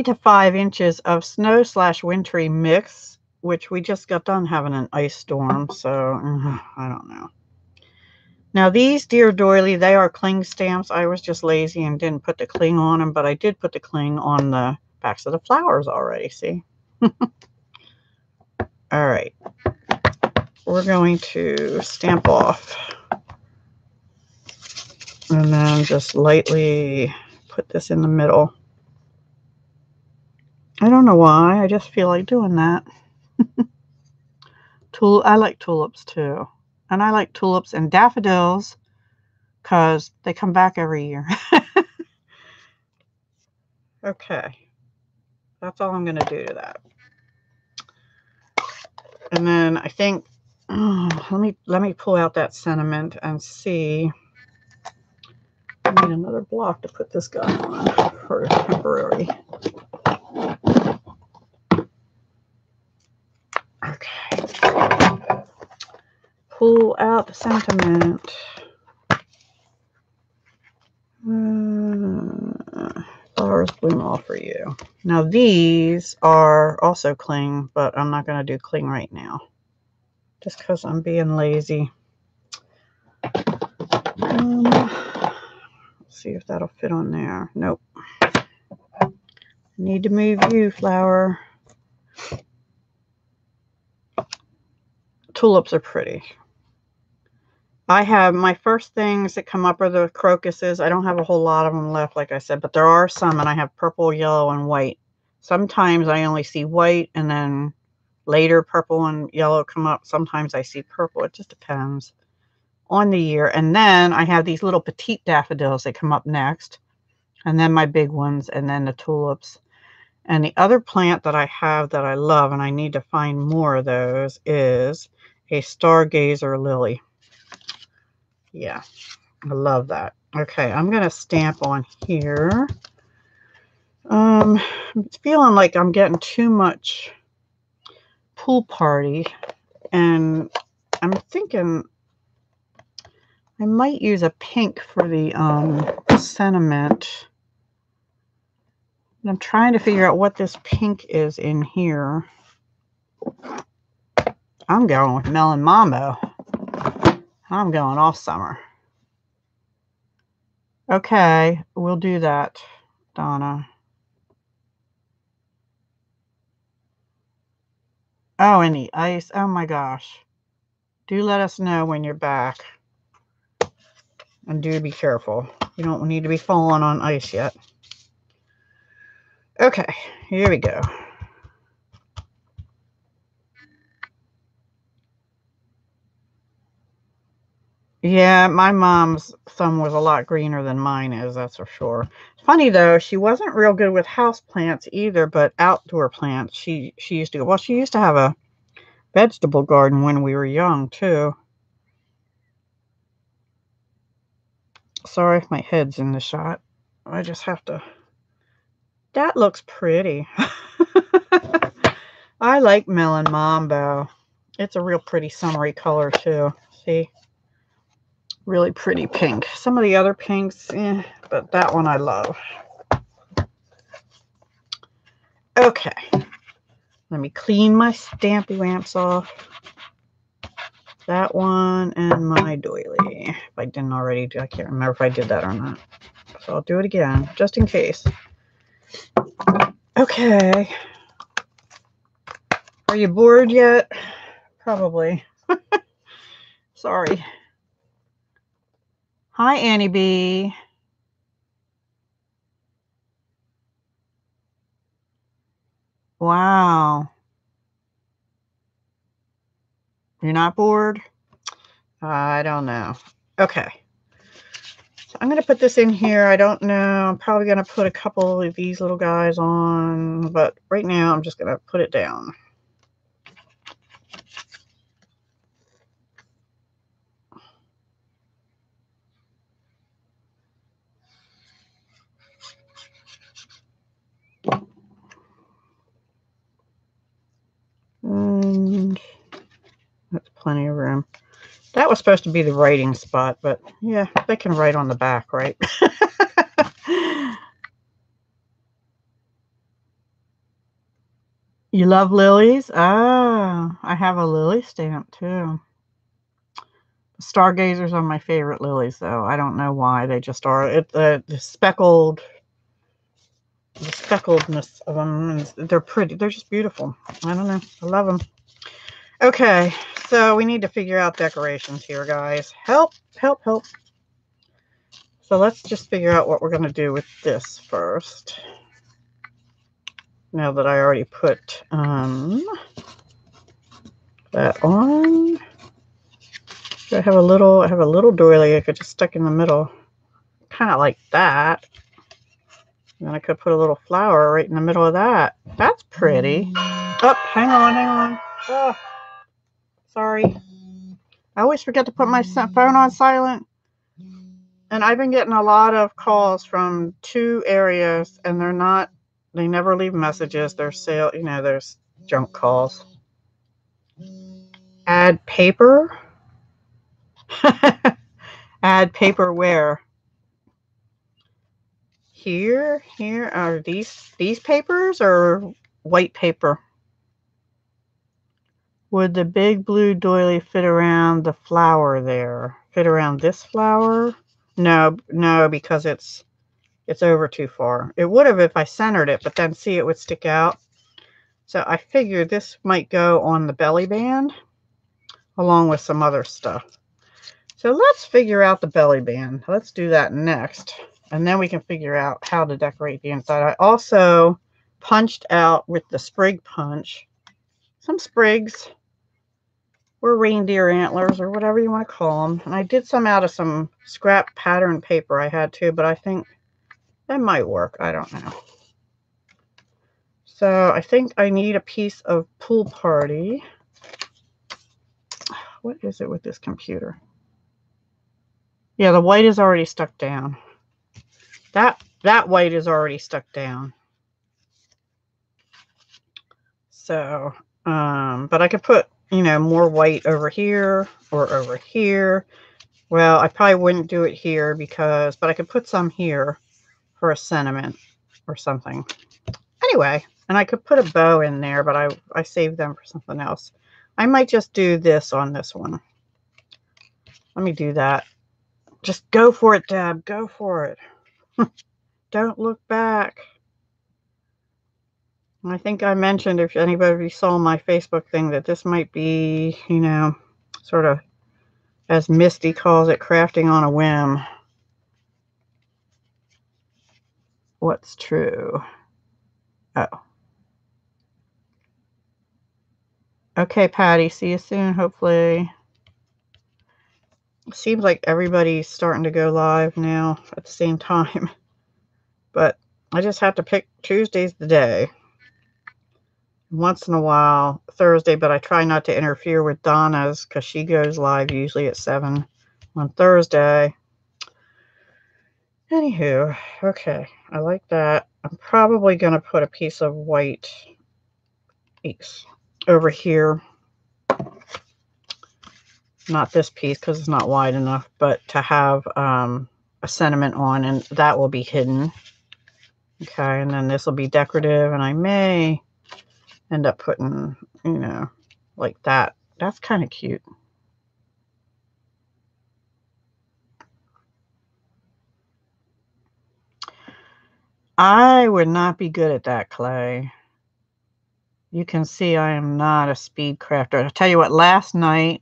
to 5 inches of snow / wintry mix, which we just got done having an ice storm, so I don't know. Now these, dear Doily, they are cling stamps. I was just lazy and didn't put the cling on them, but I did put the cling on the backs of the flowers already, see? All right. We're going to stamp off and then just lightly put this in the middle. I don't know why. I just feel like doing that. I like tulips too. And I like tulips and daffodils because they come back every year. Okay. That's all I'm going to do to that. And then I think, let me pull out that sentiment and see. I need another block to put this guy on for temporary. Okay. Pull out the sentiment. Flowers bloom all for you. Now these are also cling, but I'm not going to do cling right now. Just because I'm being lazy. Let's see if that'll fit on there. Nope. Need to move you, flower. Tulips are pretty. I have my first things that come up are the crocuses. I don't have a whole lot of them left, like I said, but there are some, and I have purple, yellow, and white. Sometimes I only see white, and then later purple and yellow come up. Sometimes I see purple. It just depends on the year. And then I have these little petite daffodils that come up next, and then my big ones, and then the tulips. And the other plant that I have that I love, and I need to find more of those, is a stargazer lily. Yeah, I love that. Okay, I'm going to stamp on here. I'm feeling like I'm getting too much pool party, and I'm thinking I might use a pink for the sentiment. And I'm trying to figure out what this pink is in here. I'm going with Melon Mambo. I'm going all summer. Okay, we'll do that, Donna. Oh, and the ice. Oh my gosh. Do let us know when you're back. And do be careful. You don't need to be falling on ice yet. Okay, here we go. Yeah, my mom's thumb was a lot greener than mine is, that's for sure. Funny though, she wasn't real good with house plants either, but outdoor plants she used to go. Well, she used to have a vegetable garden when we were young too. Sorry if my head's in the shot. I just have to. That looks pretty. I like Melon Mambo. It's a real pretty summery color too. See? Really pretty pink. Some of the other pinks, but that one I love. Okay. Let me clean my Stampy Ramps off. That one and my doily. If I didn't already do, I can't remember if I did that or not. So I'll do it again, just in case. Okay. Are you bored yet? Probably. Sorry. Hi, Annie B. Wow. You're not bored? I don't know. Okay. So I'm going to put this in here. I don't know. I'm probably going to put a couple of these little guys on, but right now I'm just going to put it down. plenty of room. That was supposed to be the writing spot, but yeah, they can write on the back, right? You love lilies? Ah, I have a lily stamp too. Stargazers are my favorite lilies, though. I don't know why. They just are. The speckledness of them, they're pretty. They're just beautiful. I don't know. I love them. Okay, so we need to figure out decorations here, guys. Help, help, help. So let's just figure out what we're going to do with this first. Now that I already put that on. I have a little doily I could just stick in the middle. Kind of like that. And then I could put a little flower right in the middle of that. That's pretty. Oh, hang on. Oh, sorry. I always forget to put my phone on silent. And I've been getting a lot of calls from 2 areas, and they never leave messages. They're there's junk calls. Add paper? Add paper where? Here are these papers or white paper? Would the big blue doily fit around the flower there? Fit around this flower? No, because it's over too far. It would have if I centered it, but then see, it would stick out. So I figured this might go on the belly band along with some other stuff. So let's figure out the belly band. Let's do that next. And then we can figure out how to decorate the inside. I also punched out with the sprig punch some sprigs or reindeer antlers or whatever you want to call them. And I did some out of some scrap pattern paper I had too, but I think that might work. I don't know. So I think I need a piece of Pool Party. What is it with this computer? Yeah, the white is already stuck down. That white is already stuck down. So, but I could put, more white over here or over here. Well, I probably wouldn't do it here but I could put some here for a sentiment or something. Anyway, and I could put a bow in there, but I saved them for something else. I might just do this on this one. Let me do that. Just go for it, Deb. Go for it. Don't look back. I think I mentioned, if anybody saw my Facebook thing, that this might be, sort of, as Misty calls it, crafting on a whim. What's true? Oh. Okay, Patty. See you soon, hopefully. It seems like everybody's starting to go live now at the same time. But I just have to pick Tuesday's the day. Once in a while, Thursday, but I try not to interfere with Donna's because she goes live usually at 7 on Thursday. Anywho, okay, I like that. I'm probably going to put a piece of white over here. Not this piece because it's not wide enough, but to have a sentiment on, and that will be hidden. Okay, and then this will be decorative, and I may end up putting, like that. That's kind of cute. I would not be good at that, Clay. You can see I am not a speed crafter. I'll tell you what, last night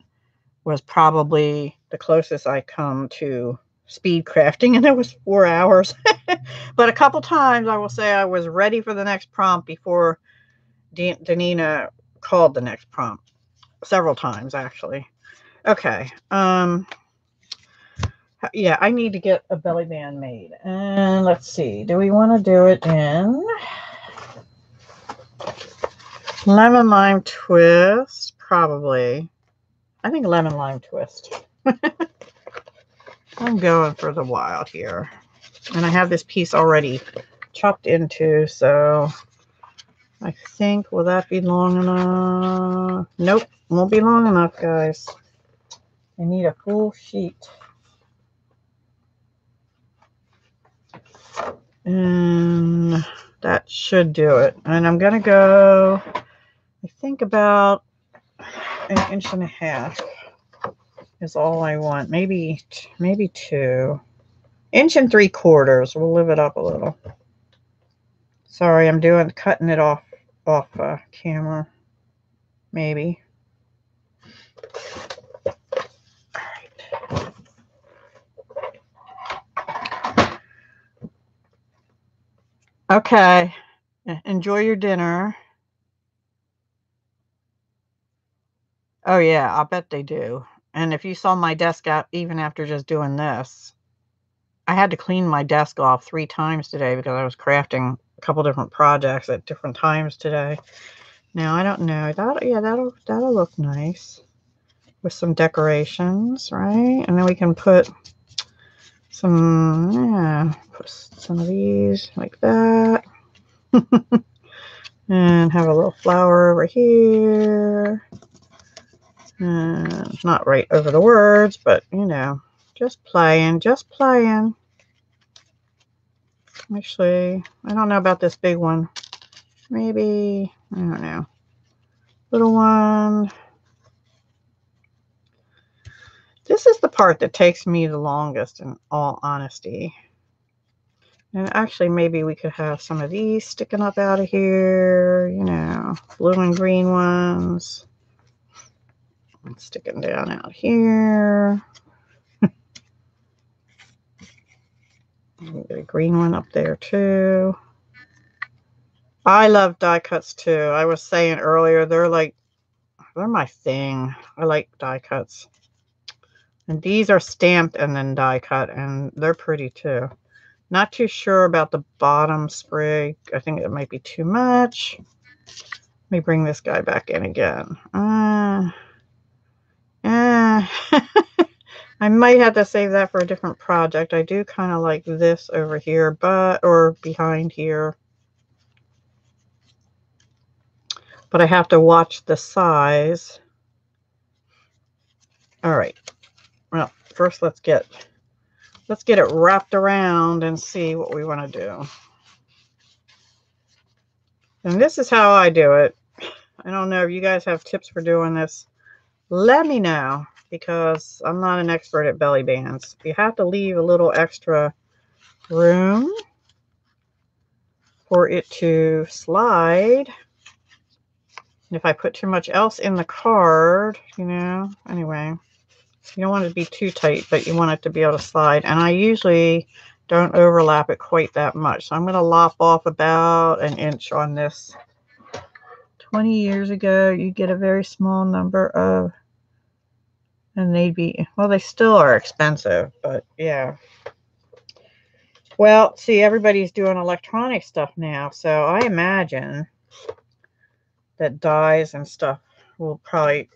was probably the closest I come to speed crafting, and it was 4 hours. But a couple times I will say I was ready for the next prompt before Danina called the next prompt. Several times, actually. Okay. Yeah, I need to get a belly band made. And let's see. Do we want to do it in lemon lime twist? Probably. I think lemon lime twist. I'm going for the wild here. And I have this piece already chopped into, so I think, will that be long enough? Nope, won't be long enough, guys. I need a full sheet. And that should do it. And I'm going to go, I think about 1.5 inches is all I want. Maybe 2. 1 3/4. We'll live it up a little. Sorry, I'm cutting it off camera. Maybe. All right. Okay. Enjoy your dinner. Oh yeah, I bet they do. And if you saw my desk out even after just doing this, I had to clean my desk off 3 times today because I was crafting a couple different projects at different times today. Now I don't know. That'll look nice with some decorations, right? And then we can put some of these like that. And have a little flower over here. Not right over the words, but you know, just playing. Actually, I don't know about this big one. Maybe, I don't know. Little one. This is the part that takes me the longest, in all honesty. And actually, maybe we could have some of these sticking up out of here. You know, blue and green ones. And sticking down out here. Get a green one up there too. I love die cuts too. I was saying earlier, they're my thing. I like die cuts. And these are stamped and then die cut, and they're pretty too. Not too sure about the bottom sprig. I think it might be too much. Let me bring this guy back in again. I might have to save that for a different project. I do kind of like this over here, or behind here. But I have to watch the size. All right. Well, first let's get it wrapped around and see what we want to do. And this is how I do it. I don't know if you guys have tips for doing this. Let me know, because I'm not an expert at belly bands. You have to leave a little extra room for it to slide. And if I put too much else in the card, you know, anyway, you don't want it to be too tight, but you want it to be able to slide. And I usually don't overlap it quite that much. So I'm going to lop off about 1 inch on this. 20 years ago, you get a very small number of, and they'd be, well, they still are expensive, but yeah. Well, see, everybody's doing electronic stuff now, so I imagine that dies and stuff will probably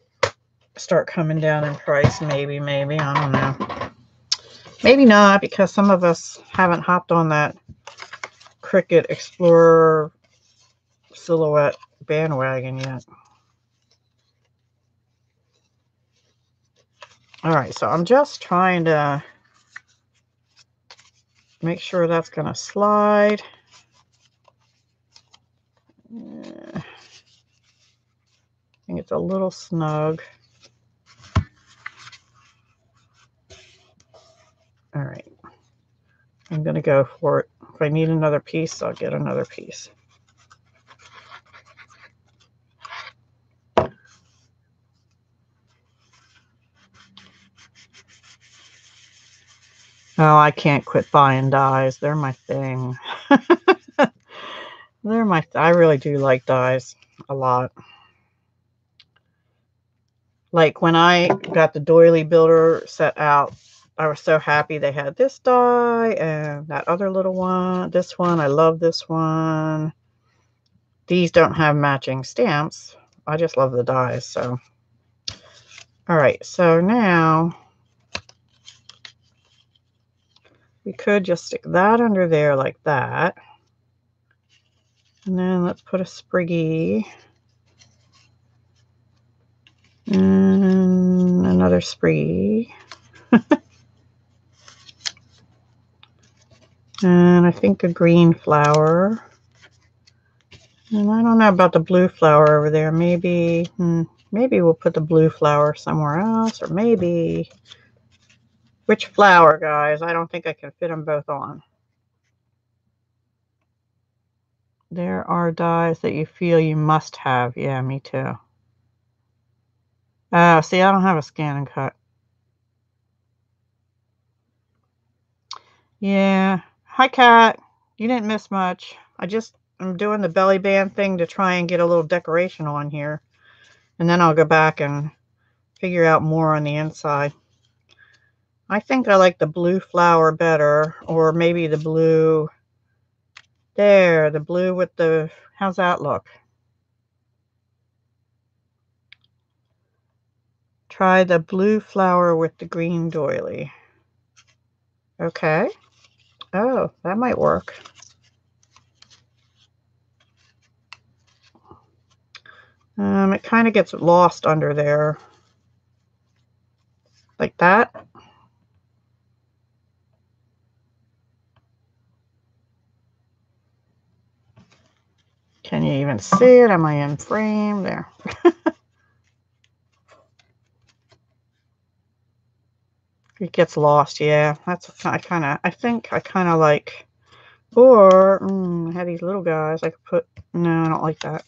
start coming down in price. Maybe, I don't know. Maybe not, because some of us haven't hopped on that Cricut Explorer Silhouette bandwagon yet. All right, so I'm just trying to make sure that's going to slide. I think it's a little snug. All right. I'm going to go for it. If I need another piece, I'll get another piece. Oh, I can't quit buying dies. They're my thing. I really do like dies a lot. Like when I got the Doily builder set out, I was so happy they had this die and that other little one. This one, I love this one. These don't have matching stamps. I just love the dies. So, all right. So now we could just stick that under there like that. And then let's put a spriggy another spree. And I think a green flower. And I don't know about the blue flower over there. Maybe we'll put the blue flower somewhere else, or maybe... Which flower, guys? I don't think I can fit them both on. There are dies that you feel you must have. Yeah, me too. See, I don't have a scan and cut. Yeah. Hi, Kat. You didn't miss much. I'm doing the belly band thing to try and get a little decoration on here. And then I'll go back and figure out more on the inside. I think I like the blue flower better, or maybe the blue there, the blue with the, how's that look? Try the blue flower with the green doily. Okay. Oh, that might work. It kind of gets lost under there. Like that. Can you even see it? Am I in frame? There. It gets lost, yeah. That's I think I kind of like, or I had these little guys I could put, no, I don't like that.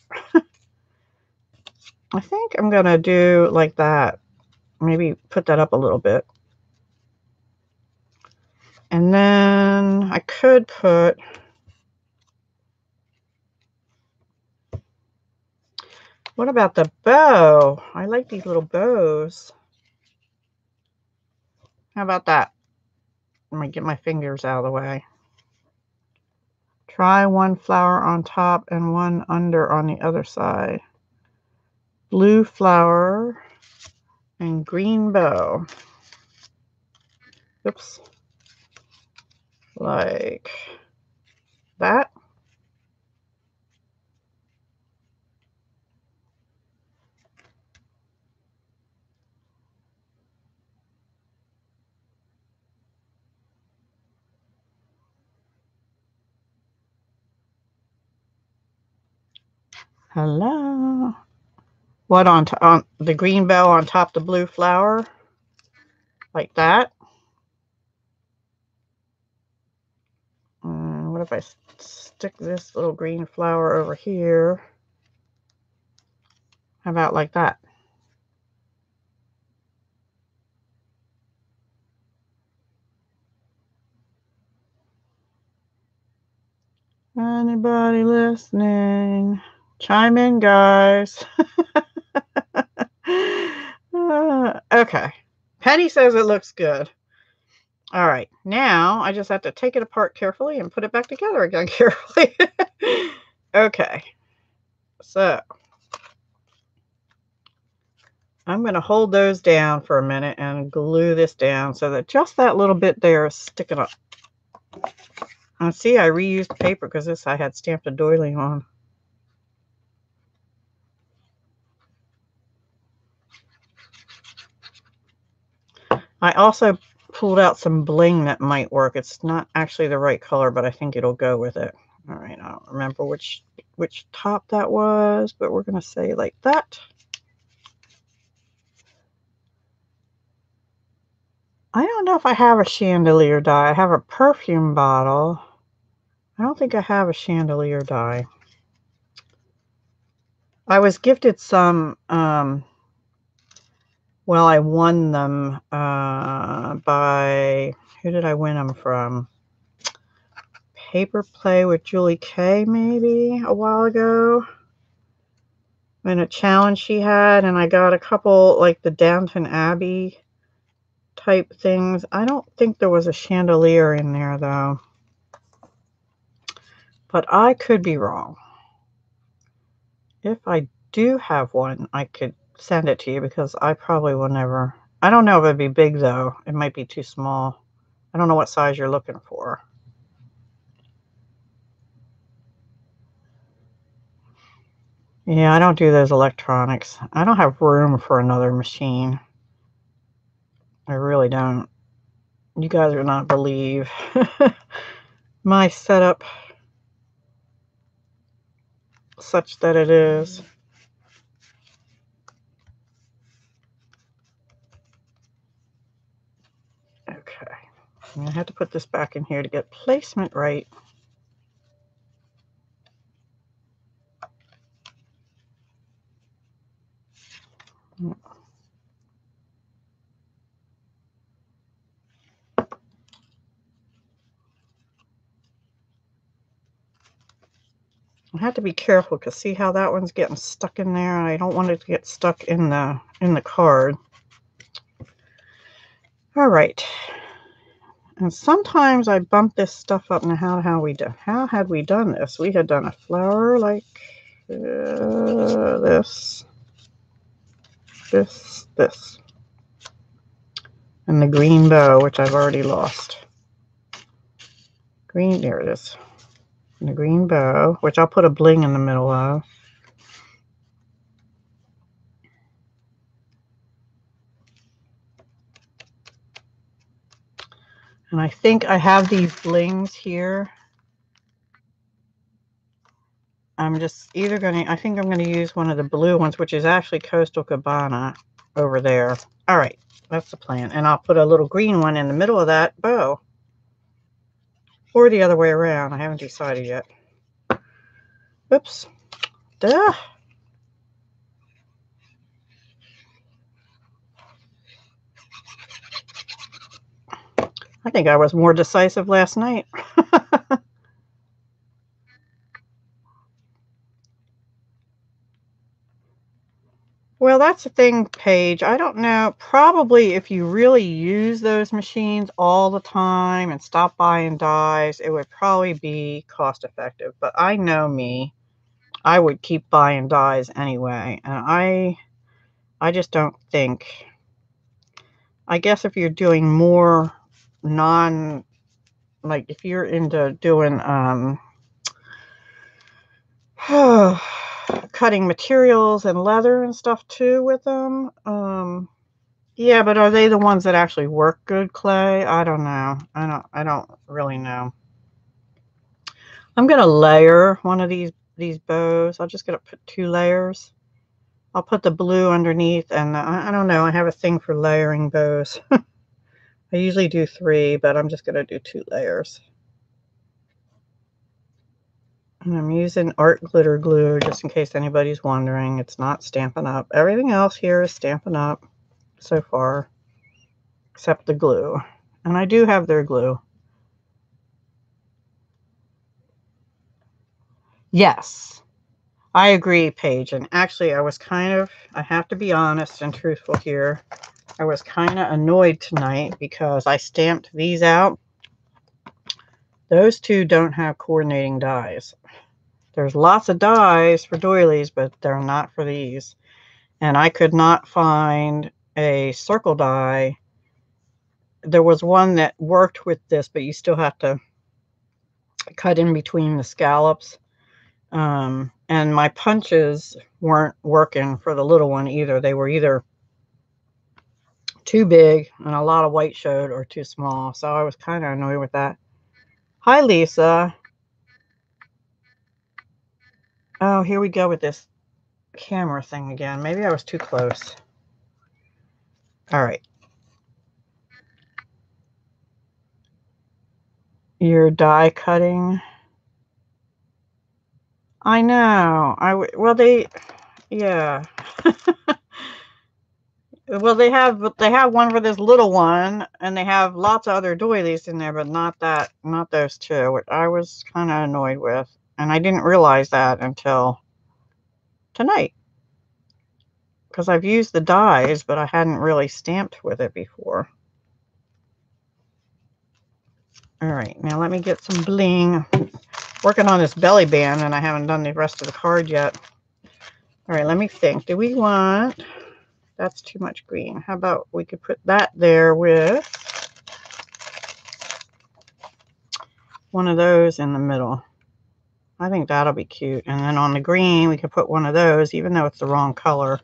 I think I'm gonna do like that. Maybe put that up a little bit. And then I could put, what about the bow? I like these little bows. How about that? Let me get my fingers out of the way. Try one flower on top and one under on the other side. Blue flower and green bow. Oops. Like that. Hello. What on the green bow on top the blue flower? Like that. What if I stick this little green flower over here? How about like that? Anybody listening? Chime in, guys. Okay. Penny says it looks good. All right. Now I just have to take it apart carefully and put it back together again carefully. Okay. So I'm going to hold those down for a minute and glue this down so that just that little bit there is sticking up. See, I reused paper because this I had stamped a doily on. I also pulled out some bling that might work. It's not actually the right color, but I think it'll go with it. All right, I don't remember which top that was, but we're going to say like that. I don't know if I have a chandelier die. I have a perfume bottle. I don't think I have a chandelier die. I was gifted some, well, I won them by, who did I win them from? Paper Play with Julie K, maybe a while ago. In a challenge she had, and I got a couple like the Downton Abbey type things. I don't think there was a chandelier in there though, but I could be wrong. If I do have one, I could send it to you because I probably will never. I don't know if it'd be big though. It might be too small. I don't know what size you're looking for. Yeah, I don't do those electronics. I don't have room for another machine. I really don't. You guys would not believe my setup, such that it is. Okay. I have to put this back in here to get placement right. I have to be careful because see how that one's getting stuck in there, and I don't want it to get stuck in the card. All right. And sometimes I bump this stuff up. Now how had we done this? We had done a flower like this, and the green bow, which I've already lost. Green, there it is. And the green bow, which I'll put a bling in the middle of. And I think I have these blings here. I'm just either going to, I think I'm going to use one of the blue ones, which is actually Coastal Cabana over there. All right, that's the plan. And I'll put a little green one in the middle of that bow. Or the other way around. I haven't decided yet. Oops. Duh. I think I was more decisive last night. Well, that's the thing, Paige. I don't know. Probably if you really use those machines all the time and stop buying dies, it would probably be cost effective. But I know me. I would keep buying dies anyway. And I just don't think. I guess if you're doing more like if you're into doing cutting materials and leather and stuff too with them. Yeah, but are they the ones that actually work good, Clay? I don't know. I don't really know. I'm gonna layer one of these bows. I'm just gonna put 2 layers. I'll put the blue underneath, and I don't know. I have a thing for layering bows. I usually do 3, but I'm just gonna do 2 layers. And I'm using art glitter glue just in case anybody's wondering. It's not Stampin' Up. Everything else here is Stampin' Up so far, except the glue. And I do have their glue. Yes, I agree, Paige. And actually, I have to be honest and truthful here. I was kind of annoyed tonight because I stamped these out. Those 2 don't have coordinating dies. There's lots of dies for doilies, but they're not for these. And I could not find a circle die. There was one that worked with this, but you still have to cut in between the scallops. And my punches weren't working for the little one either. They were either too big and a lot of white showed, or too small. So I was kind of annoyed with that. Hi, Lisa. Oh, here we go with this camera thing again. Maybe I was too close. All right. You're die cutting. I know. Yeah. Well, they have one for this little one, and they have lots of other doilies in there, but not those 2, which I was kind of annoyed with. And I didn't realize that until tonight, because I've used the dies, but I hadn't really stamped with it before. All right, now let me get some bling. Working on this belly band, and I haven't done the rest of the card yet. All right, let me think. Do we want... That's too much green. How about we could put that there with one of those in the middle. I think that'll be cute. And then on the green, we could put one of those, even though it's the wrong color.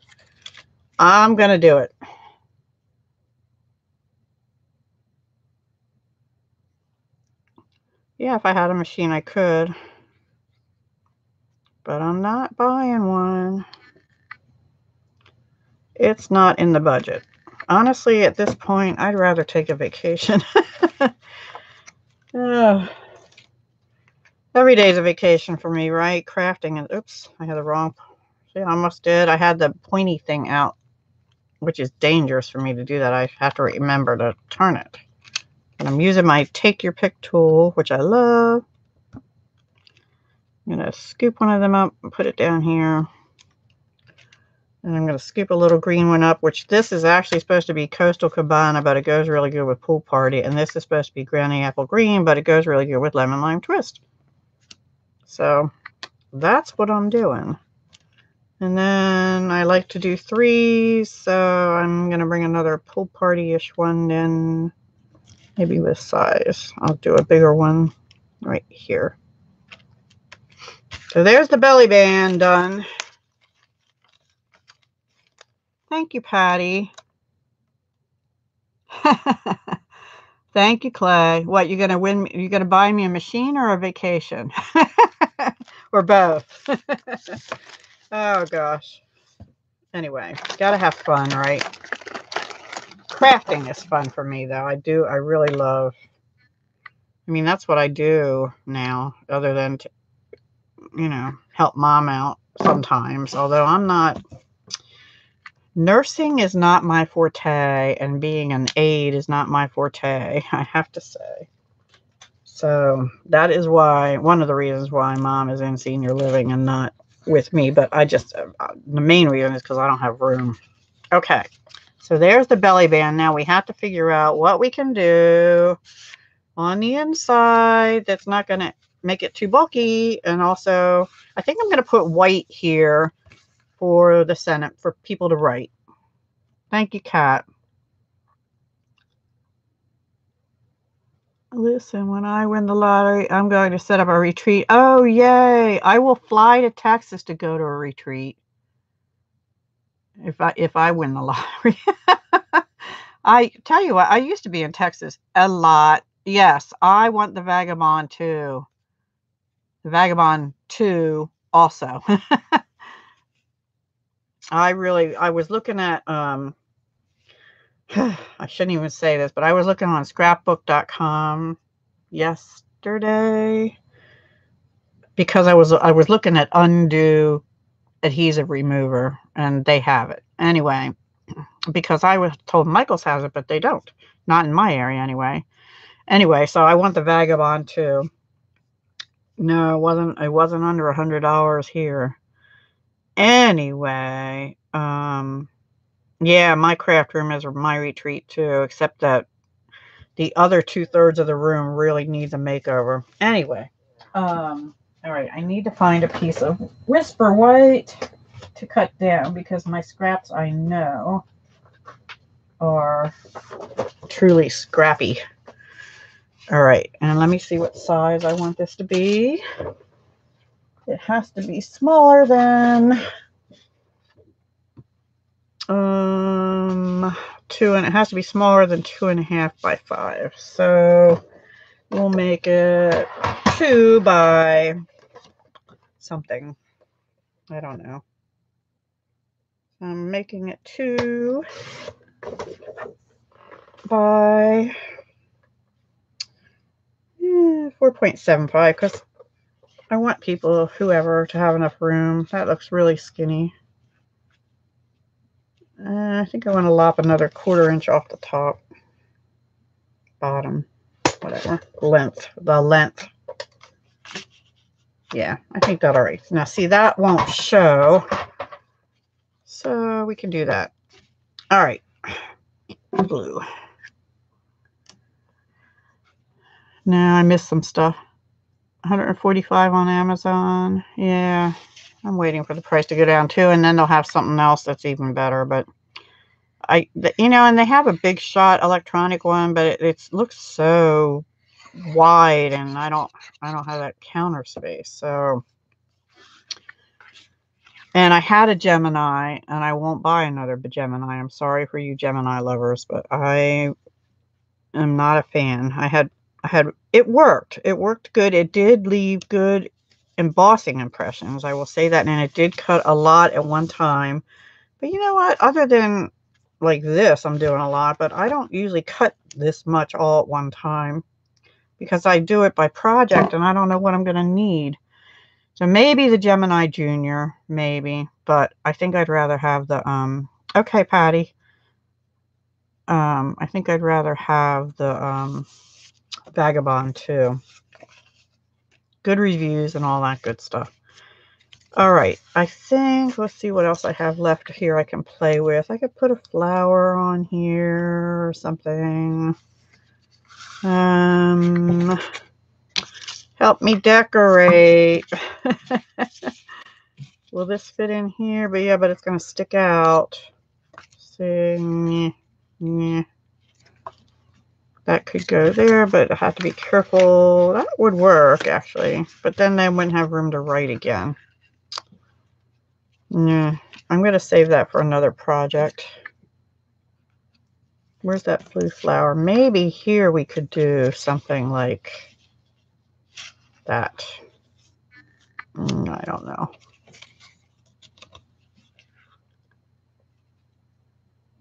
I'm going to do it. Yeah, if I had a machine, I could. But I'm not buying one. It's not in the budget. Honestly, at this point, I'd rather take a vacation. Every day's a vacation for me, right? Crafting and oops, I had the wrong. See, I almost did. I had the pointy thing out, which is dangerous for me to do that. I have to remember to turn it. And I'm using my take your pick tool, which I love. I'm going to scoop one of them up and put it down here. And I'm going to scoop a little green one up, which this is actually supposed to be Coastal Cabana, but it goes really good with Pool Party. And this is supposed to be Granny Apple Green, but it goes really good with Lemon Lime Twist. So that's what I'm doing. And then I like to do threes, so I'm going to bring another Pool Party-ish one in, maybe with size. I'll do a bigger one right here. So there's the belly band done. Thank you, Patty. Thank you, Clay. What, you're gonna win? You're gonna buy me a machine or a vacation, or both? Oh gosh. Anyway, gotta have fun, right? Crafting is fun for me, though. I really love. I mean, that's what I do now, other than to, you know, help mom out sometimes. Although I'm not. Nursing is not my forte, and being an aide is not my forte, I have to say. So that is why, one of the reasons why mom is in senior living and not with me. But I just, the main reason is because I don't have room. Okay, so there's the belly band. Now we have to figure out what we can do on the inside that's not going to make it too bulky. And also, I think I'm going to put white here for the Senate, for people to write. Thank you, Kat. Listen, when I win the lottery, I'm going to set up a retreat. Oh, yay. I will fly to Texas to go to a retreat. If I win the lottery. I tell you what, I used to be in Texas a lot. Yes, I want the Vagabond too. The Vagabond 2 also. I was looking at, I shouldn't even say this, but I was looking on scrapbook.com yesterday because I was looking at undo adhesive remover, and they have it. Anyway, because I was told Michael's has it, but they don't. Not in my area anyway. Anyway, so I want the Vagabond too. No, it wasn't under $100 here. Anyway, yeah, my craft room is my retreat too, except that the other 2/3 of the room really needs a makeover. Anyway, all right, I need to find a piece of Whisper White to cut down because my scraps, I know, are truly scrappy. All right, and let me see what size I want this to be. It has to be smaller than 2, and it has to be smaller than 2.5 by 5. So we'll make it 2 by something. I don't know. I'm making it 2 by 4.75 because I want people, whoever, to have enough room. That looks really skinny. I think I want to lop another 1/4 inch off the top, bottom, whatever, the length. Yeah, I think that's all right. Now, see, that won't show, so we can do that. All right, blue. Now, I missed some stuff. 145 on Amazon. Yeah, I'm waiting for the price to go down too, and then they'll have something else that's even better. But and they have a Big Shot electronic one, but it looks so wide, and I don't have that counter space. So, and I had a Gemini, and I won't buy another Gemini. I'm sorry for you Gemini lovers, but I am not a fan. I had it worked. It worked good. It did leave good embossing impressions. I will say that. And it did cut a lot at one time. But you know what? Other than like this, I'm doing a lot, but I don't usually cut this much all at one time because I do it by project and I don't know what I'm going to need. So maybe the Gemini Junior, maybe, but I think I'd rather have the, okay, Patty. I think I'd rather have the, Vagabond too. Good reviews and all that good stuff. All right, I think, let's see what else I have left here I can play with. I could put a flower on here or something. Help me decorate. Will this fit in here? But yeah, but it's going to stick out. See, yeah. That could go there, but I have to be careful. That would work, actually. But then they wouldn't have room to write again. Yeah, I'm going to save that for another project. Where's that blue flower? Maybe here we could do something like that. I don't know.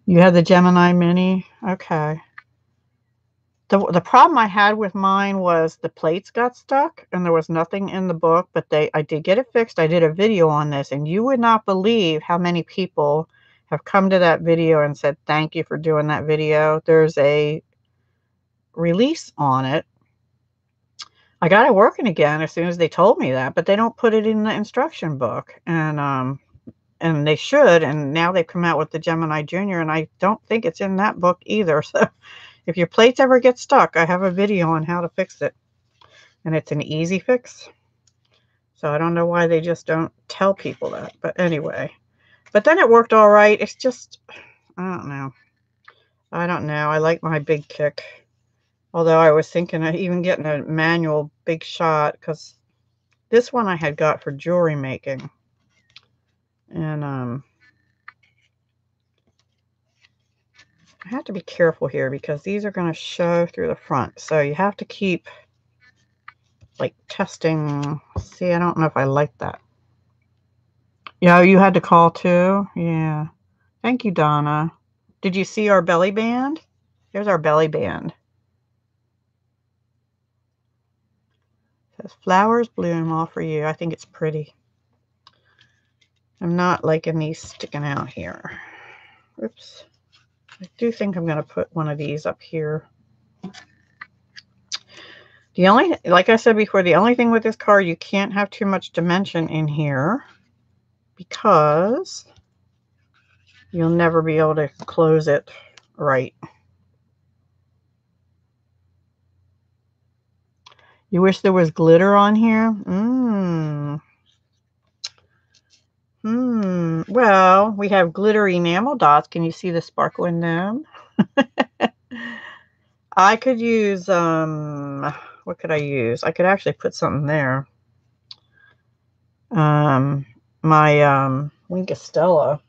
You have the Gemini Mini? Okay. The problem I had with mine was the plates got stuck and there was nothing in the book, but I did get it fixed. I did a video on this and you would not believe how many people have come to that video and said, thank you for doing that video. There's a release on it. I got it working again as soon as they told me that, but they don't put it in the instruction book. And they should, and now they've come out with the Gemini Junior, and I don't think it's in that book either. So if your plates ever get stuck, I have a video on how to fix it. And it's an easy fix. So I don't know why they just don't tell people that. But anyway. But then it worked all right. It's just, I don't know. I don't know. I like my big kick. Although I was thinking of even getting a manual big shot. Because this one I had got for jewelry making. And I have to be careful here because these are going to show through the front. So you have to keep like testing. See, I don't know if I like that. Yeah, you had to call too? Yeah. Thank you, Donna. Did you see our belly band? Here's our belly band. It says flowers bloom all for you. I think it's pretty. I'm not liking these sticking out here. Oops. I do think I'm going to put one of these up here. The only, like I said before, the only thing with this card, you can't have too much dimension in here because you'll never be able to close it right. You wish there was glitter on here? Well, we have glittery enamel dots. Can you see the sparkle in them? I could use, what could I use? I could actually put something there. My Wingastella.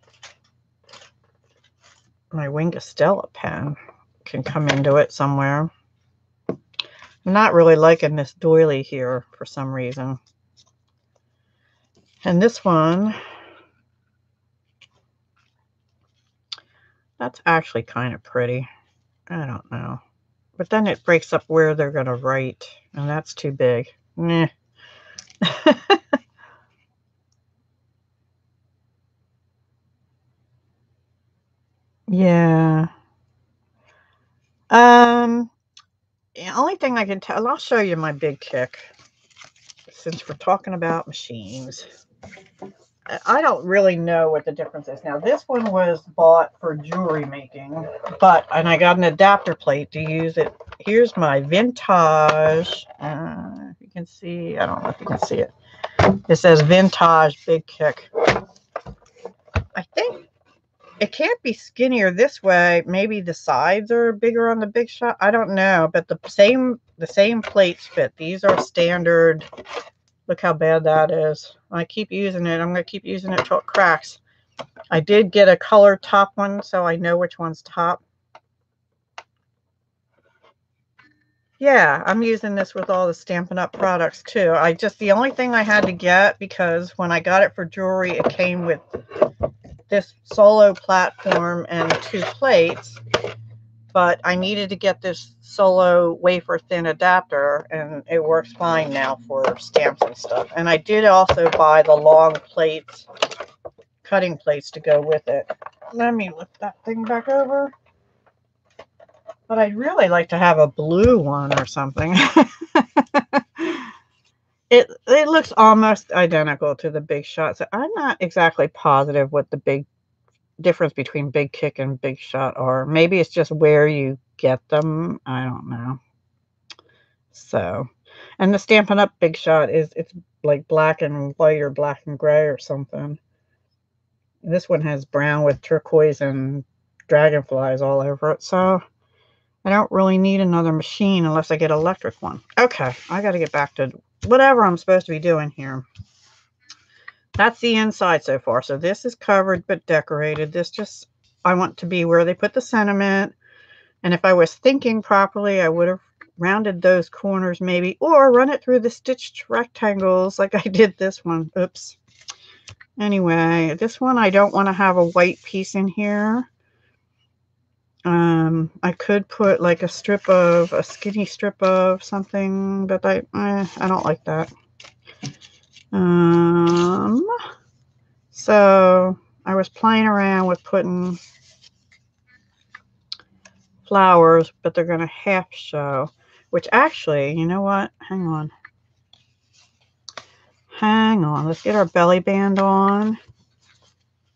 My Wingastella pen can come into it somewhere. I'm not really liking this doily here for some reason. And this one, that's actually kind of pretty. I don't know. But then it breaks up where they're going to write. And that's too big. Meh. Yeah. The only thing I can tell, I'll show you my big kick. Since we're talking about machines. I don't really know what the difference is. Now, this one was bought for jewelry making, and I got an adapter plate to use it. Here's my vintage. If you can see, I don't know if you can see it. It says vintage big kick. I think it can't be skinnier this way. Maybe the sides are bigger on the big shot. I don't know, but the same plates fit. These are standard. Look how bad that is. I keep using it. I'm going to keep using it till it cracks. I did get a colored top one, so I know which one's top. Yeah, I'm using this with all the Stampin' Up products too. The only thing I had to get, because when I got it for jewelry, it came with this solo platform and 2 plates, but I needed to get this solo wafer thin adapter, and it works fine now for stamps and stuff. And I did also buy the long plates, cutting plates to go with it. Let me lift that thing back over. But I'd really like to have a blue one or something. It looks almost identical to the Big Shot, so I'm not exactly positive what the big difference between Big Kick and Big Shot are. Maybe it's just where you get them. I don't know. So, and the Stampin' Up Big Shot it's like black and white or black and gray or something. This one has brown with turquoise and dragonflies all over it. So I don't really need another machine unless I get an electric one. Okay, I got to get back to whatever I'm supposed to be doing here. That's the inside so far. So this is covered but decorated. I want to be where they put the sentiment. And if I was thinking properly, I would have rounded those corners maybe, or run it through the stitched rectangles like I did this one. Oops. Anyway, this one I don't want to have a white piece in here. I could put like a skinny strip of something, but I don't like that. So I was playing around with putting flowers, but they're going to half show, which actually, you know what? Hang on. Let's get our belly band on,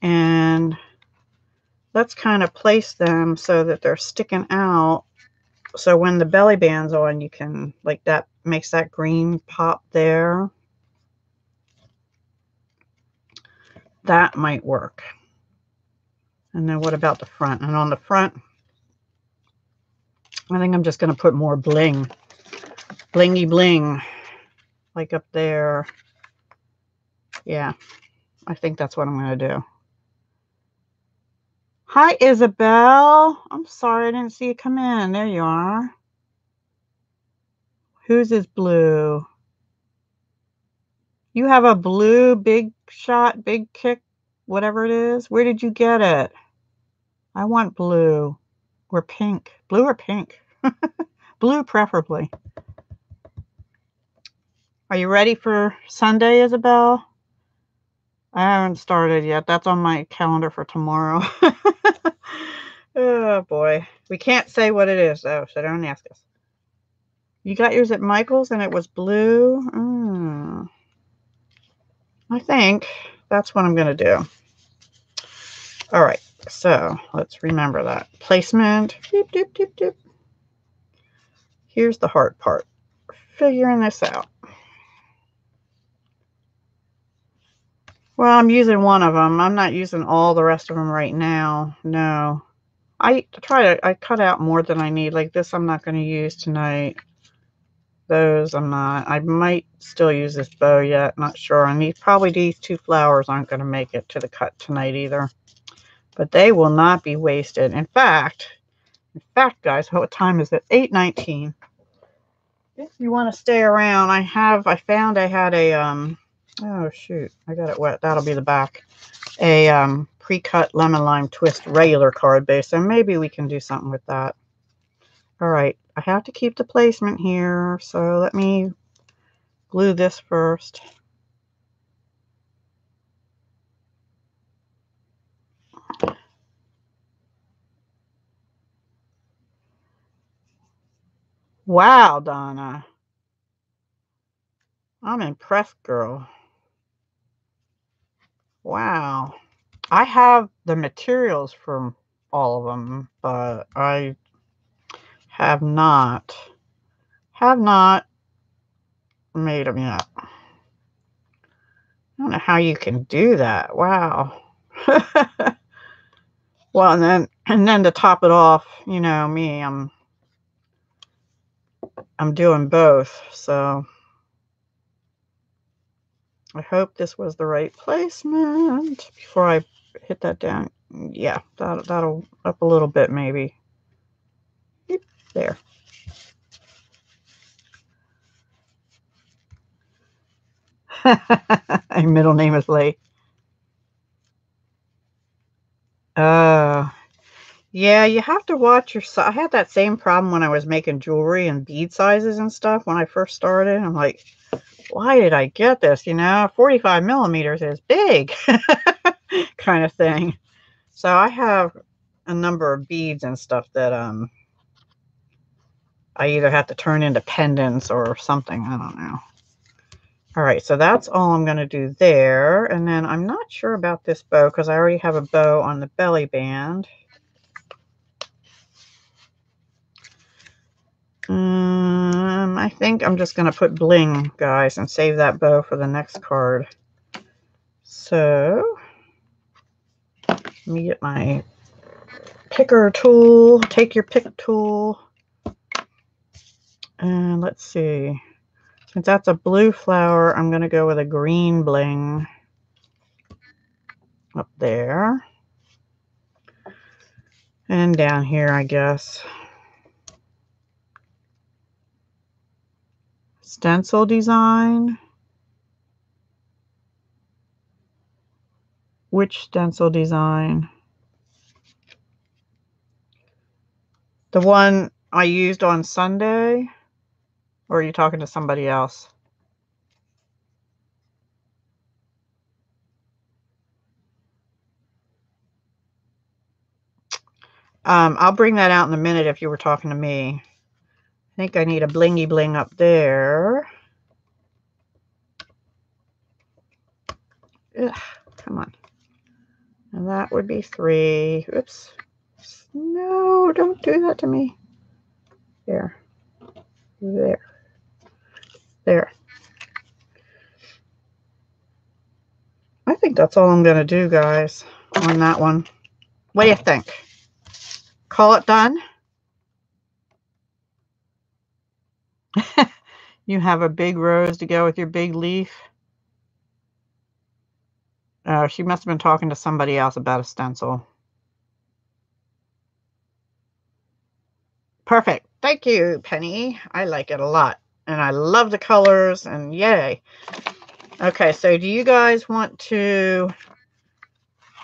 and let's kind of place them so that they're sticking out. So when the belly band's on, you can, like, that makes that green pop there. That might work. And then what about the front? And on the front, I think I'm just going to put more bling. Blingy bling. Like up there. Yeah. I think that's what I'm going to do. Hi, Isabel. I'm sorry I didn't see you come in. There you are. Whose is blue? You have a blue Big Shot, Big Kick, whatever it is. Where did you get it? I want blue or pink. Blue or pink? Blue preferably. Are you ready for Sunday, Isabel? I haven't started yet. That's on my calendar for tomorrow. Oh, boy. We can't say what it is, though, so don't ask us. You got yours at Michael's and it was blue? I think that's what I'm going to do. All right, so let's remember that. Placement. Doop, doop, doop, doop. Here's the hard part. Figuring this out. Well, I'm using one of them. I'm not using all the rest of them right now. No. I cut out more than I need. Like this, I'm not going to use tonight. Those, I'm not. I might still use this bow yet. Not sure. And probably these 2 flowers aren't going to make it to the cut tonight either. But they will not be wasted. In fact, guys, what time is it? 8:19. If you want to stay around, I found I had a, oh shoot, I got it wet. That'll be the back. A pre-cut lemon lime twist regular card base. So maybe we can do something with that. All right, I have to keep the placement here. So let me glue this first. Wow, Donna. I'm impressed, girl. Wow. I have the materials from all of them, but I have not made them yet. I don't know how you can do that. Wow. Well, and then to top it off, you know me, I'm doing both. So I hope this was the right placement before I hit that down. Yeah, that'll up a little bit maybe. There. My middle name is Lee. Oh. Yeah, you have to watch your size. I had that same problem when I was making jewelry and bead sizes and stuff when I first started. I'm like, why did I get this? 45 millimeters is big kind of thing. So I have a number of beads and stuff that I either have to turn into pendants or something. I don't know. All right, so that's all I'm going to do there. And then I'm not sure about this bow because I already have a bow on the belly band. I think I'm just going to put bling, guys, and save that bow for the next card. So, let me get my picker tool. Take your pick tool. And let's see. Since that's a blue flower, I'm going to go with a green bling up there. And down here, I guess. Stencil design. Which stencil design? The one I used on Sunday? Or are you talking to somebody else? I'll bring that out in a minute if you were talking to me. I think I need a blingy bling up there. Ugh, come on. And that would be 3. Oops. No, don't do that to me. There. There. There. I think that's all I'm going to do, guys, on that one. What do you think? Call it done? You have a big rose to go with your big leaf? Oh, she must have been talking to somebody else about a stencil. Perfect. Thank you, Penny. I like it a lot. And I love the colors, and yay. Okay, so do you guys want to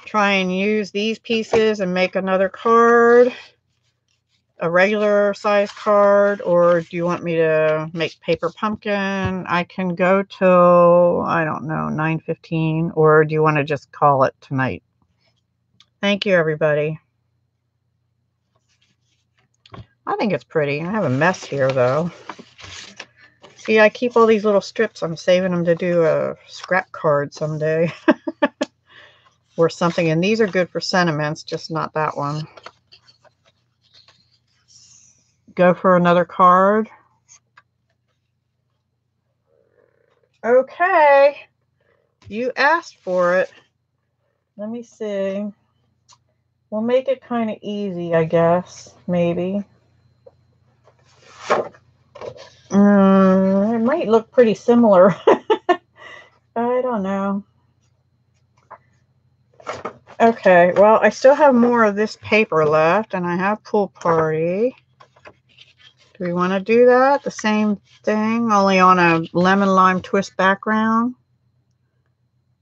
try and use these pieces and make another card? A regular size card, or do you want me to make paper pumpkin? I can go till, I don't know, 9:15, or do you want to just call it tonight? Thank you, everybody. I think it's pretty. I have a mess here, though. See, I keep all these little strips. I'm saving them to do a scrap card someday. Or something. And these are good for sentiments, just not that one. Go for another card. Okay. You asked for it. Let me see. We'll make it kind of easy, I guess. Maybe. It might look pretty similar. I don't know. Okay, well, I still have more of this paper left, and I have Pool Party. Do we want to do that? The same thing, only on a lemon lime twist background.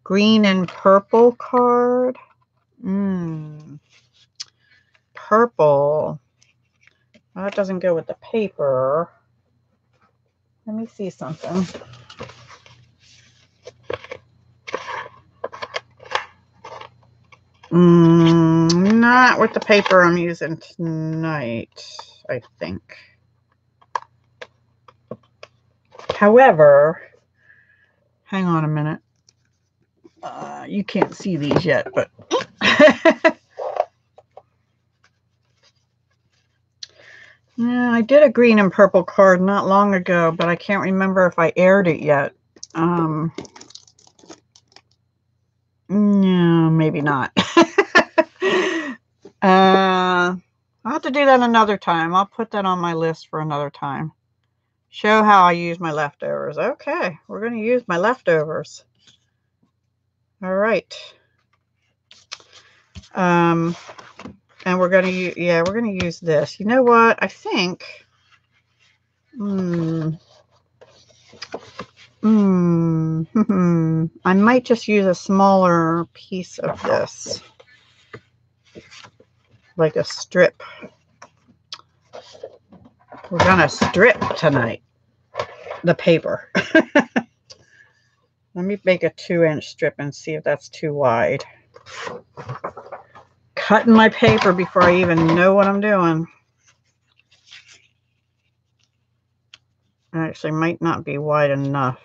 Green and purple card. Purple. Well, that doesn't go with the paper. Let me see something. Not with the paper I'm using tonight, I think. However, hang on a minute. You can't see these yet, but yeah, I did a green and purple card not long ago, but I can't remember if I aired it yet. No, maybe not. I'll have to do that another time. I'll put that on my list for another time. Show how I use my leftovers. Okay, we're going to use my leftovers. All right. And we're going to we're going to use this. You know what? I think I might just use a smaller piece of this, like a strip. We're gonna strip tonight the paper. Let me make a 2-inch strip and see if that's too wide. Cutting my paper before I even know what I'm doing. Actually, might not be wide enough.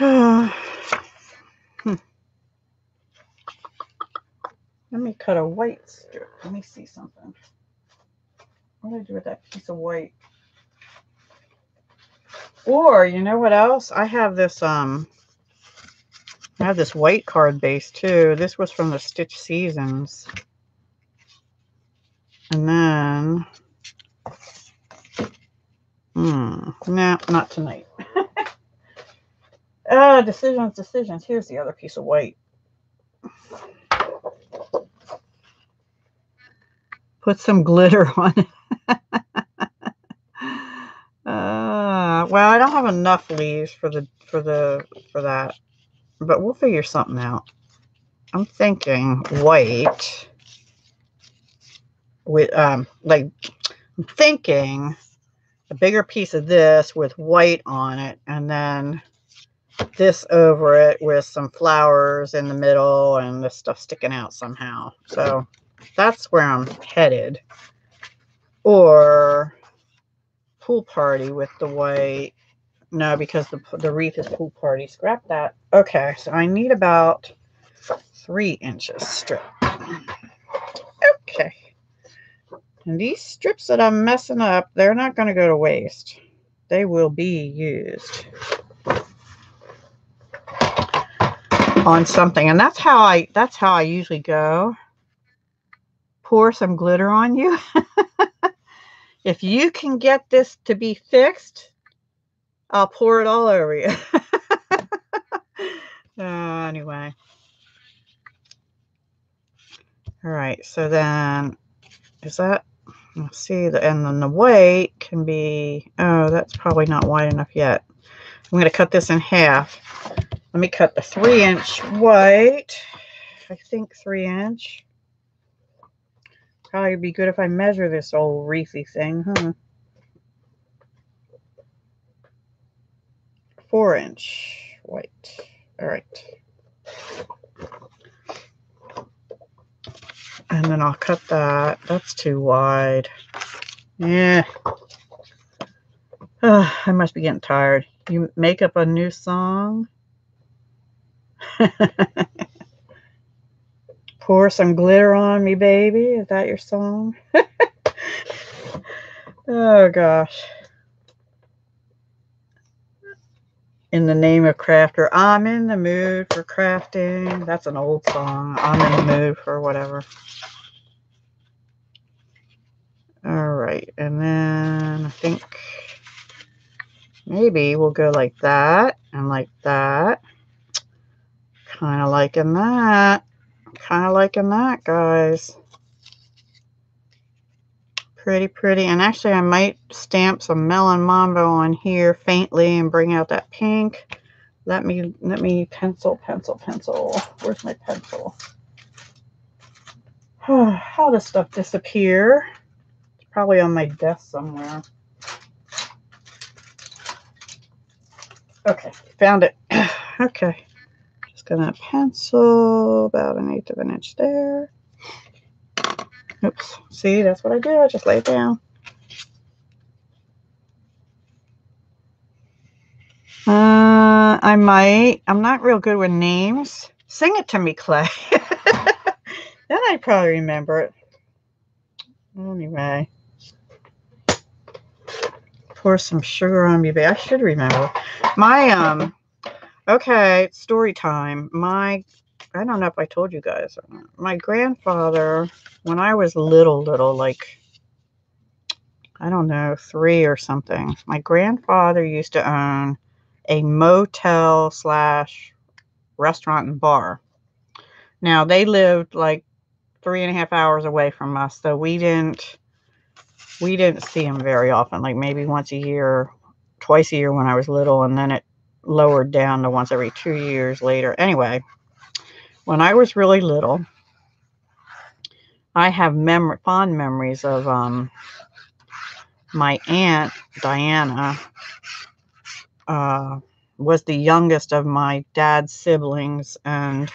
Let me cut a white strip. Let me see something. What do I do with that piece of white? Or, you know what else? I have this white card base too. This was from the Stitch Seasons. And then no, not tonight. Decisions. Here's the other piece of white. Put some glitter on it. Well, I don't have enough leaves for that, but we'll figure something out. I'm thinking white with I'm thinking a bigger piece of this with white on it, and then this over it with some flowers in the middle and this stuff sticking out somehow. So that's where I'm headed. Or pool party with the white. No, because the wreath is pool party. Scrap that. Okay, so I need about 3 inches strip. Okay. And these strips that I'm messing up, they're not going to go to waste. They will be used on something. And that's how I usually go. Pour some glitter on you. If you can get this to be fixed, I'll pour it all over you. Anyway. All right, so then is that, let's see, and then the white can be, oh, that's probably not wide enough yet. I'm going to cut this in half. Let me cut the 3-inch white. I think 3-inch. Probably be good if I measure this old wreathy thing, huh? 4-inch white. All right. And then I'll cut that. That's too wide. Yeah. I must be getting tired. You make up a new song? Pour some glitter on me, baby. Is that your song? Oh, gosh. In the name of crafter, I'm in the mood for crafting. That's an old song. I'm in the mood for whatever. All right. And then I think maybe we'll go like that and like that. Kind of liking that. Kind of liking that, guys. Pretty, pretty. And actually, I might stamp some Melon Mambo on here faintly and bring out that pink. Let me pencil. Where's my pencil? How does stuff disappear? It's probably on my desk somewhere. Okay, found it. Okay. Just gonna pencil about 1/8 of an inch there. Oops. See, that's what I do. I just lay it down. I might. I'm not real good with names. Sing it to me, Clay. Then I'd probably remember it. Anyway. Pour some sugar on me, babe. I should remember. My, okay, story time. I don't know if I told you guys or not. My grandfather, when I was little, like, I don't know, 3 or something, my grandfather used to own a motel / restaurant and bar. Now, they lived like 3.5 hours away from us, so we didn't we didn't see him very often, like maybe once a year, twice a year when I was little, and then it lowered down to once every 2 years later. Anyway, when I was really little, I have fond memories of my aunt Diana. Was the youngest of my dad's siblings, and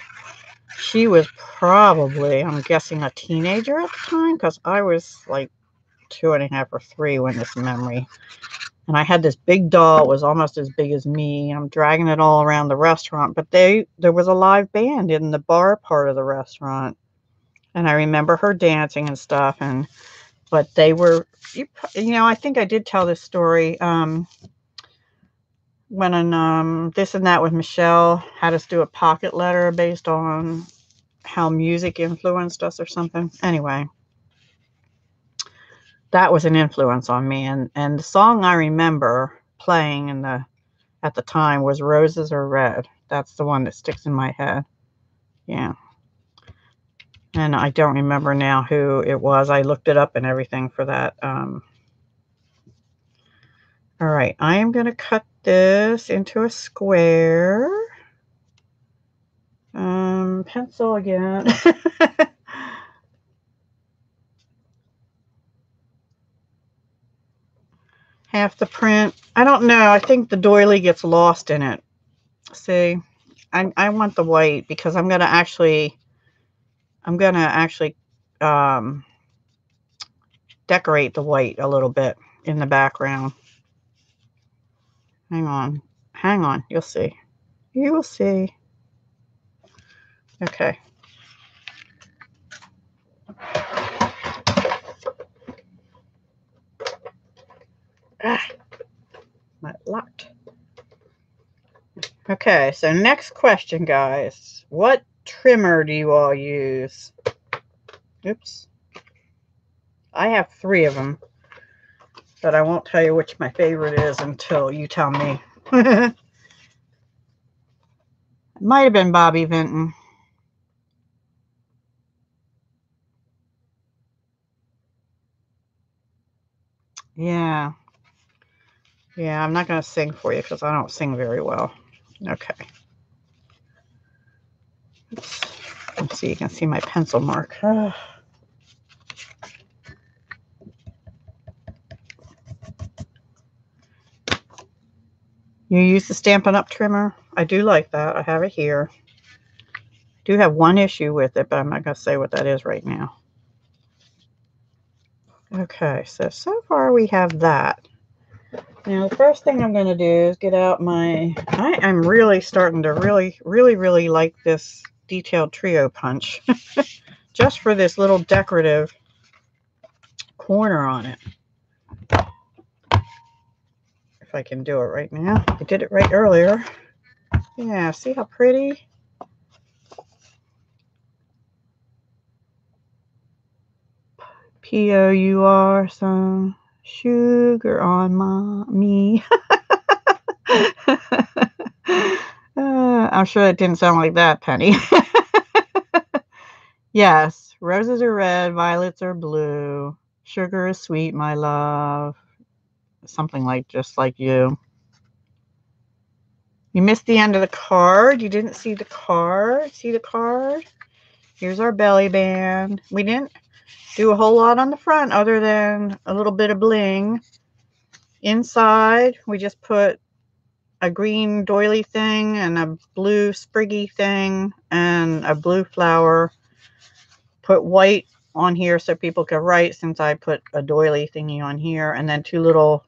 she was probably, I'm guessing, a teenager at the time, because I was like 2.5 or 3 when this memory. And I had this big doll. It was almost as big as me. I'm dragging it all around the restaurant, but there was a live band in the bar part of the restaurant, and I remember her dancing and stuff. But they were, you know, I think I did tell this story. When This and That with Michelle had us do a pocket letter based on how music influenced us or something. Anyway, that was an influence on me. And the song I remember playing at the time was Roses Are Red. That's the one that sticks in my head. Yeah. And I don't remember now who it was. I looked it up and everything for that. All right, I am going to cut this into a square. Pencil again. Half the print. I don't know. I think the doily gets lost in it. See, I want the white because I'm gonna actually decorate the white a little bit in the background. Hang on. You'll see. You will see. Okay. Not locked. Okay, so next question, guys. What trimmer do you all use? Oops. I have 3 of them, but I won't tell you which my favorite is until you tell me. It might have been Bobby Vinton. Yeah. Yeah, I'm not going to sing for you because I don't sing very well. Okay. Oops. Let's see, you can see my pencil mark. You use the Stampin' Up trimmer? I do like that. I have it here. I do have one issue with it, but I'm not going to say what that is right now. Okay, so far we have that. Now, the first thing I'm going to do is get out I am really starting to really like this detailed trio punch. Just for this little decorative corner on it. If I can do it right now. I did it right earlier. Yeah, see how pretty? Pour some sugar on me. I'm sure it didn't sound like that, Penny. Yes, roses are red, violets are blue. Sugar is sweet, my love. Something like just like you. You missed the end of the card. You didn't see the card. See the card? Here's our belly band. We didn't do a whole lot on the front other than a little bit of bling. Inside, we just put a green doily thing and a blue spriggy thing and a blue flower. Put white on here so people could write, since I put a doily thingy on here, and then 2 little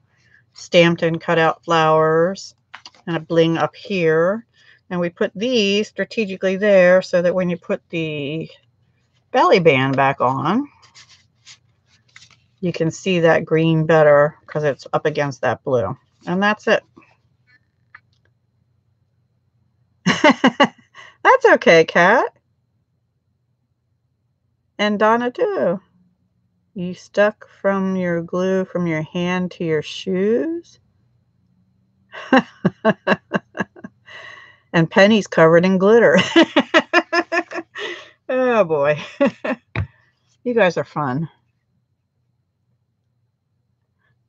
stamped and cut out flowers and a bling up here. And we put these strategically there so that when you put the belly band back on, you can see that green better because it's up against that blue. And that's it. That's okay, Kat. And Donna too. You stuck from your glue from your hand to your shoes? And Penny's covered in glitter. Oh boy. You guys are fun.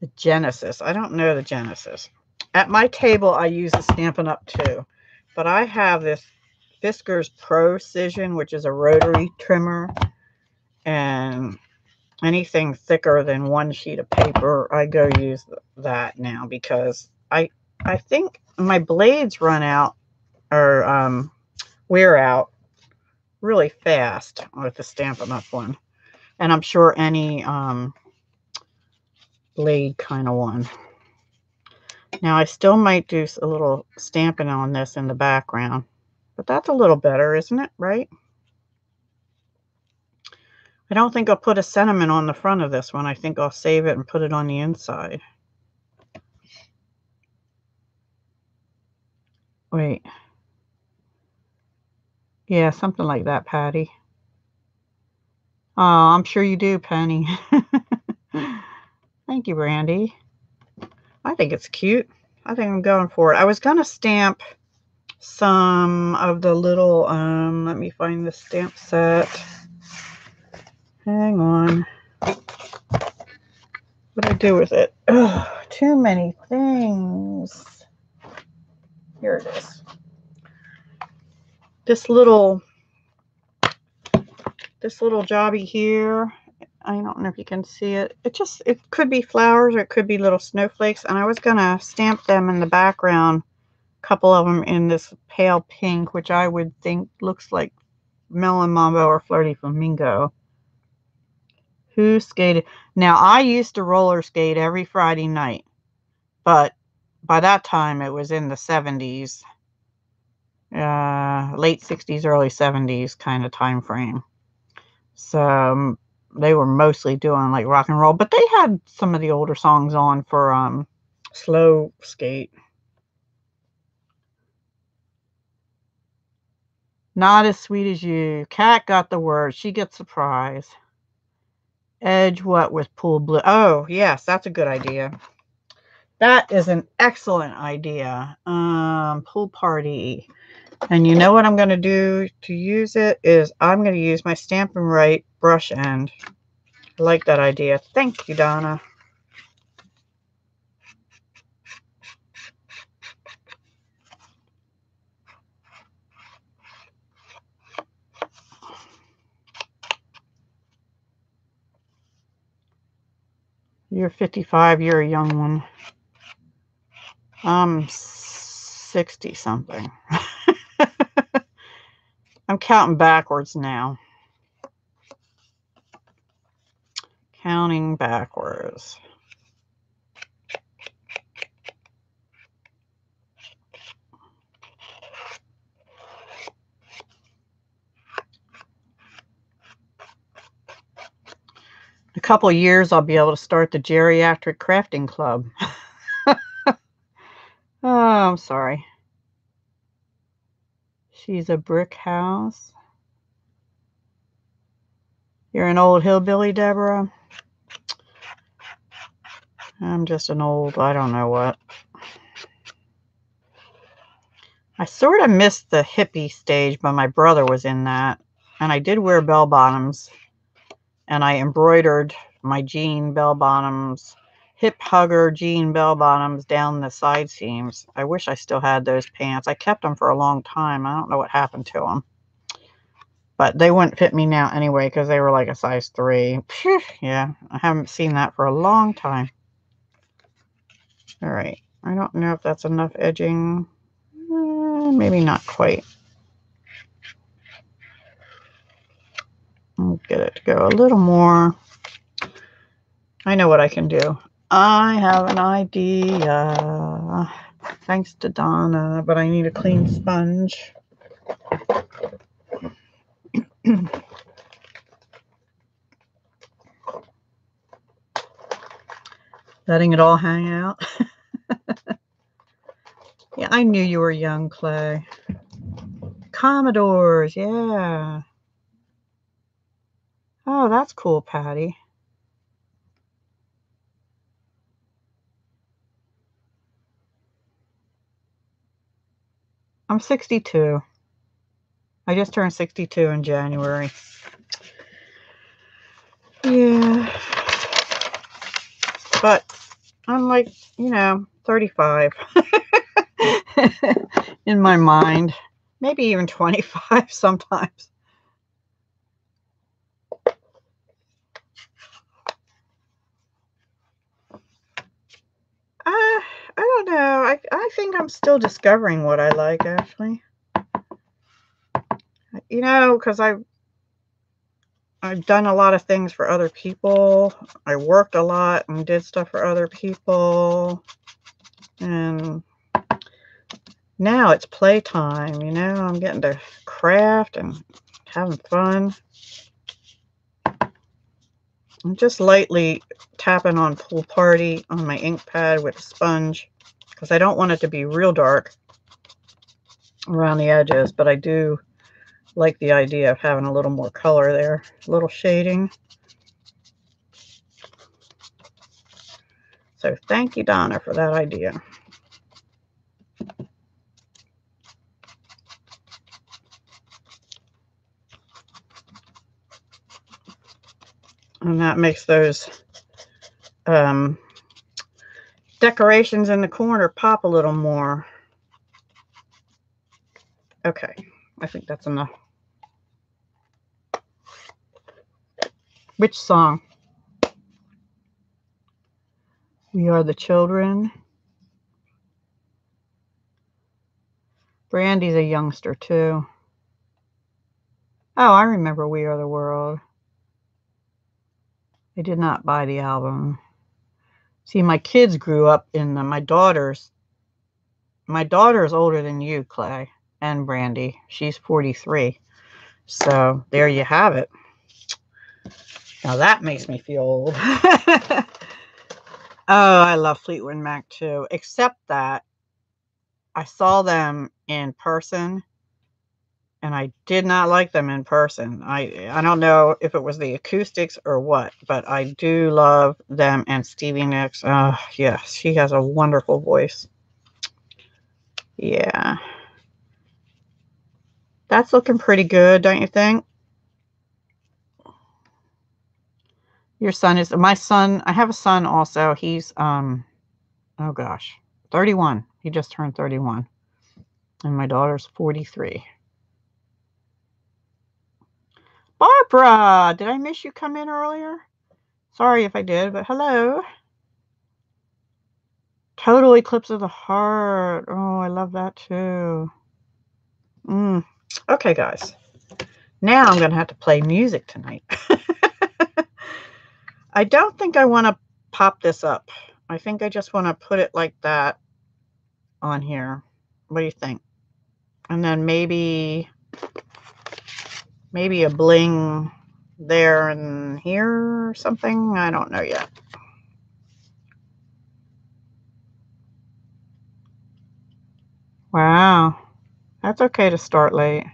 The Genesis. I don't know the Genesis. At my table, I use the Stampin' Up! Too. But I have this Fiskars Precision, which is a rotary trimmer. And anything thicker than one sheet of paper, I go use that now because I think my blades run out or wear out really fast with the Stampin' Up! One. And I'm sure any blade kind of one. Now I still might do a little stamping on this in the background, but that's a little better, isn't it? Right? I don't think I'll put a sentiment on the front of this one. I think I'll save it and put it on the inside. Wait. Yeah, something like that, Patty. Oh, I'm sure you do, Penny. Thank you, Brandy. I think it's cute. I think I'm going for it. I was going to stamp some of the little, let me find the stamp set. Hang on. What do I do with it? Ugh, too many things. Here it is. This little jobby here. I don't know if you can see it. It could be flowers or it could be little snowflakes. And I was going to stamp them in the background. A couple of them in this pale pink, which I would think looks like Melon Mambo or Flirty Flamingo. Who skated? Now, I used to roller skate every Friday night. But by that time, it was in the 70s. Late 60s, early 70s kind of time frame. So they were mostly doing like rock and roll, but they had some of the older songs on for slow skate. Not as sweet as you. Kat got the word. She gets the prize. Edge what with pool blue? Oh, yes, that's a good idea. That is an excellent idea. Pool party. And you know what I'm going to do to use it is I'm going to use my Stampin' Right brush end. I like that idea. Thank you, Donna. You're 55. You're a young one. I'm 60-something. I'm counting backwards now. Counting backwards. In a couple of years, I'll be able to start the geriatric crafting club. Oh, I'm sorry. She's a brick house. You're an old hillbilly, Deborah. I'm just an old, I don't know what. I sort of missed the hippie stage, but my brother was in that. And I did wear bell bottoms. And I embroidered my jean bell bottoms, hip hugger jean bell bottoms down the side seams. I wish I still had those pants. I kept them for a long time. I don't know what happened to them. But they wouldn't fit me now anyway because they were like a size 3. Phew, yeah, I haven't seen that for a long time. All right. I don't know if that's enough edging. Maybe not quite. I'll get it to go a little more. I know what I can do. I have an idea. Thanks to Donna, but I need a clean sponge. Letting it all hang out. Yeah, I knew you were young, Clay. Commodores, yeah. Oh, that's cool, Patty. I'm 62. I just turned 62 in January. Yeah. But like, 35 in my mind. Maybe even 25 sometimes. I don't know. I think I'm still discovering what I like, actually. Because I've done a lot of things for other people. I worked a lot and did stuff for other people. And now it's playtime, I'm getting to craft and having fun. I'm just lightly tapping on Pool Party on my ink pad with a sponge because I don't want it to be real dark around the edges, but I do like the idea of having a little more color there, a little shading. So thank you, Donna, for that idea. And that makes those decorations in the corner pop a little more. Okay, I think that's enough. Which song? We Are the Children. Brandy's a youngster, too. Oh, I remember We Are the World. I did not buy the album. See, my kids grew up in my daughter's. My daughter is older than you, Clay, and Brandy. She's 43. So there you have it. Now that makes me feel old. Oh, I love Fleetwood Mac too, except that I saw them in person and I did not like them in person. I don't know if it was the acoustics or what, but I do love them and Stevie Nicks. Oh, yes, she has a wonderful voice. Yeah. That's looking pretty good, don't you think? Your son is my son. I have a son also. He's oh gosh, 31. He just turned 31. And my daughter's 43. Barbara, did I miss you come in earlier? Sorry if I did, but hello. Total Eclipse of the Heart. Oh, I love that too. Okay, guys. Now I'm going to have to play music tonight. I don't think I want to pop this up. I think I just want to put it like that on here. What do you think? And then maybe a bling there and here or something. I don't know yet. Wow. That's okay to start late.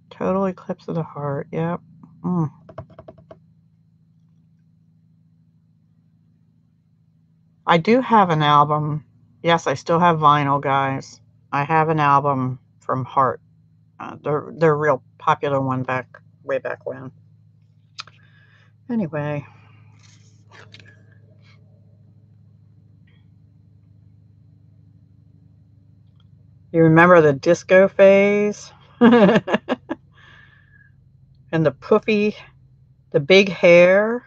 Total Eclipse of the Heart. Yep. I do have an album. Yes, I still have vinyl, guys. I have an album from Heart. They're real popular one way back when. Anyway. You remember the disco phase? And the poofy, the big hair,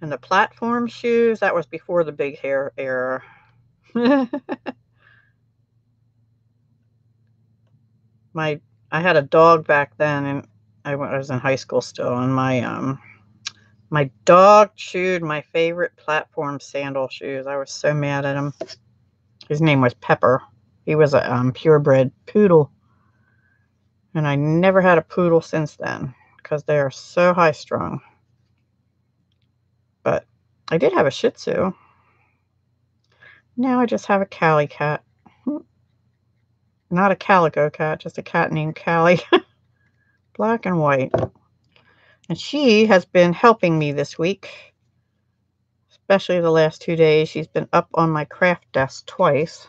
and the platform shoes. That was before the big hair era. I had a dog back then, and I was in high school still, and my dog chewed my favorite platform sandal shoes. I was so mad at him. His name was Pepper. He was a purebred poodle. And I never had a poodle since then because they are so high strung. But I did have a Shih Tzu. Now I just have a Callie cat. Not a calico cat, just a cat named Callie. Black and white. And she has been helping me this week. Especially the last 2 days. She's been up on my craft desk twice.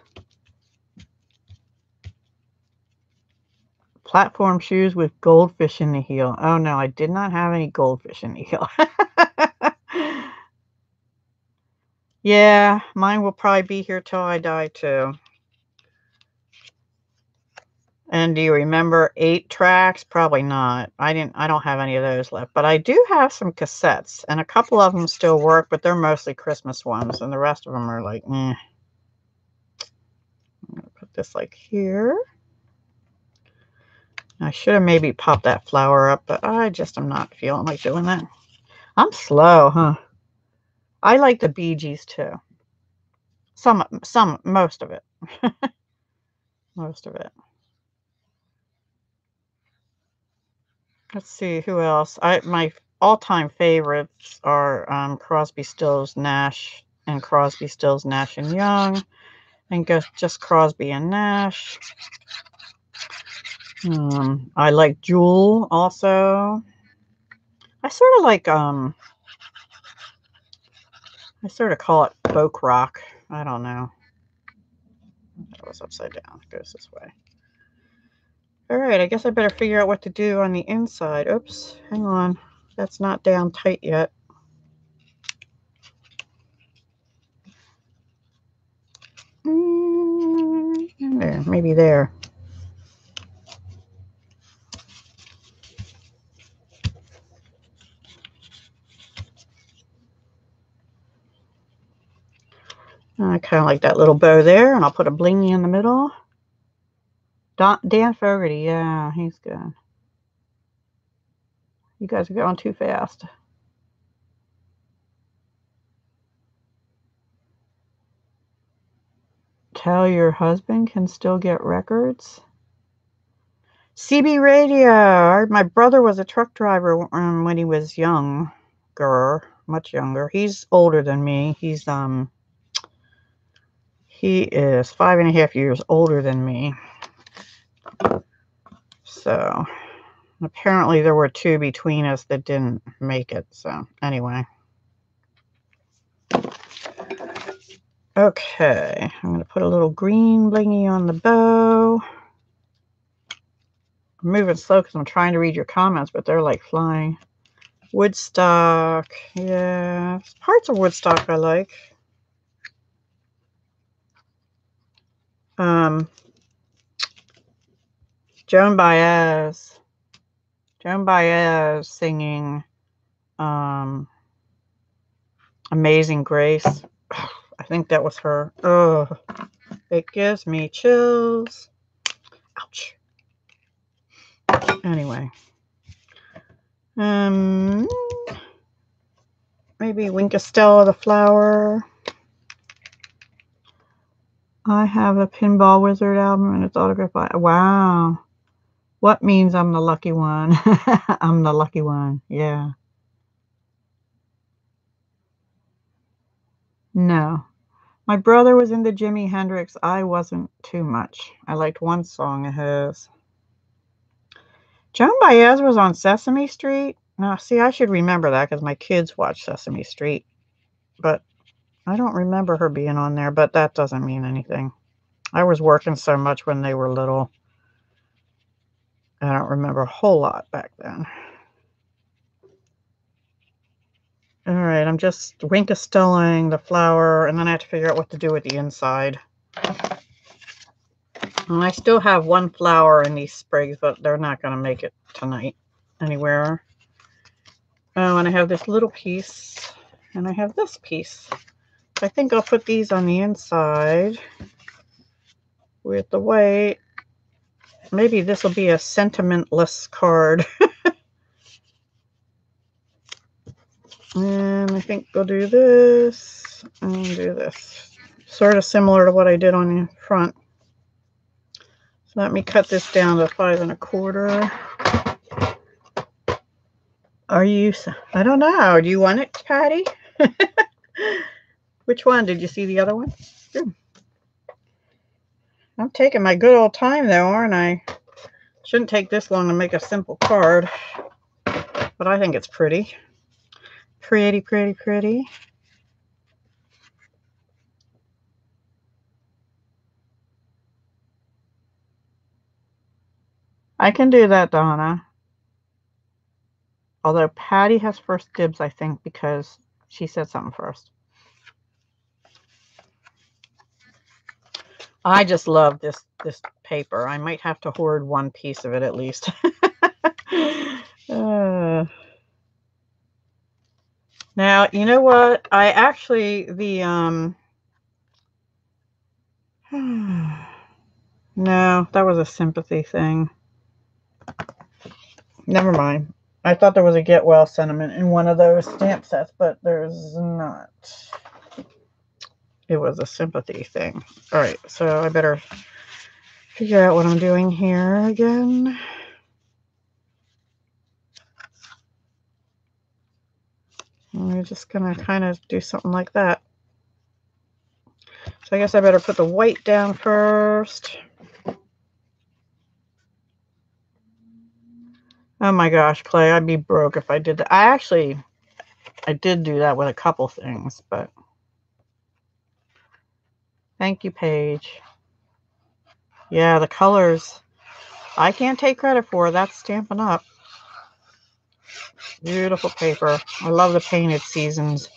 Platform shoes with goldfish in the heel. Oh no, I did not have any goldfish in the heel. Yeah, mine will probably be here till I die too. And do you remember 8 tracks? Probably not. I don't have any of those left, but I do have some cassettes, and a couple of them still work, but they're mostly Christmas ones, and the rest of them are like, eh. I'm gonna put this like here. I should have maybe popped that flower up, but I just am not feeling like doing that. I'm slow, huh? I like the Bee Gees too. Most of it. Most of it. Let's see, who else? My all-time favorites are Crosby, Stills, Nash, and Crosby, Stills, Nash and Young, and just Crosby and Nash. I like Jewel also. I sort of like I sort of call it folk rock. I don't know. That was upside down. It goes this way. All right, I guess I better figure out what to do on the inside. Oops, hang on. That's not down tight yet. There, maybe there. I kind of like that little bow there, and I'll put a blingy in the middle. Dan Fogarty, yeah, he's good. You guys are going too fast. Tell your husband can still get records. CB radio. My brother was a truck driver when he was younger, much younger. He's older than me. He is 5.5 years older than me. So apparently there were 2 between us that didn't make it. So anyway. Okay, I'm going to put a little green blingy on the bow. I'm moving slow because I'm trying to read your comments, but they're like flying. Woodstock. Yeah, parts of Woodstock I like. Joan Baez. Joan Baez singing Amazing Grace. I think that was her. Oh, it gives me chills. Ouch. Anyway. Maybe Winkestella the flower. I have a Pinball Wizard album and it's autographed by. Wow. What means I'm the lucky one? I'm the lucky one. Yeah. No. My brother was into Jimi Hendrix. I wasn't too much. I liked one song of his. Joan Baez was on Sesame Street. Now, see, I should remember that because my kids watch Sesame Street. But I don't remember her being on there, but that doesn't mean anything. I was working so much when they were little. I don't remember a whole lot back then. All right, I'm just Winkestelling the flower, and then I have to figure out what to do with the inside. And I still have one flower in these sprigs, but they're not going to make it tonight anywhere. Oh, and I have this little piece, and I have this piece. I think I'll put these on the inside with the white. Maybe this will be a sentimentless card. And I think we'll do this and do this. Sort of similar to what I did on the front. So let me cut this down to 5 1/4. Are you, I don't know. Do you want it, Patty? Which one? Did you see the other one? Good. I'm taking my good old time though, aren't I? Shouldn't take this long to make a simple card. But I think it's pretty. Pretty, pretty, pretty. I can do that, Donna. Although Patty has first dibs, I think, because she said something first. I just love this paper. I might have to hoard one piece of it at least. Now, you know what? I actually, no, that was a sympathy thing. Never mind. I thought there was a get well sentiment in one of those stamp sets, but there's not. It was a sympathy thing. All right, so I better figure out what I'm doing here again. I'm just gonna kind of do something like that. So I guess I better put the white down first. Oh my gosh, Clay, I'd be broke if I did that. I did do that with a couple things, but thank you, Paige. Yeah, the colors, I can't take credit for. That's Stampin' Up. Beautiful paper. I love the Painted Seasons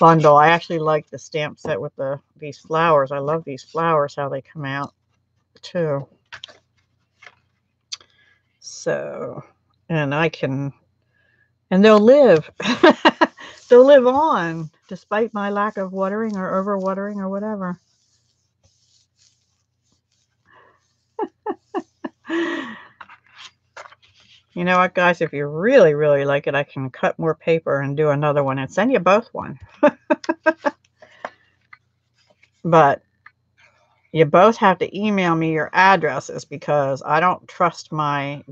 bundle. I actually like the stamp set with these flowers. I love these flowers, how they come out too. So, and they'll live. They'll live on despite my lack of watering or over watering or whatever. You know what, guys? If you really, really like it, I can cut more paper and do another one and send you both one. But you both have to email me your addresses because I don't trust my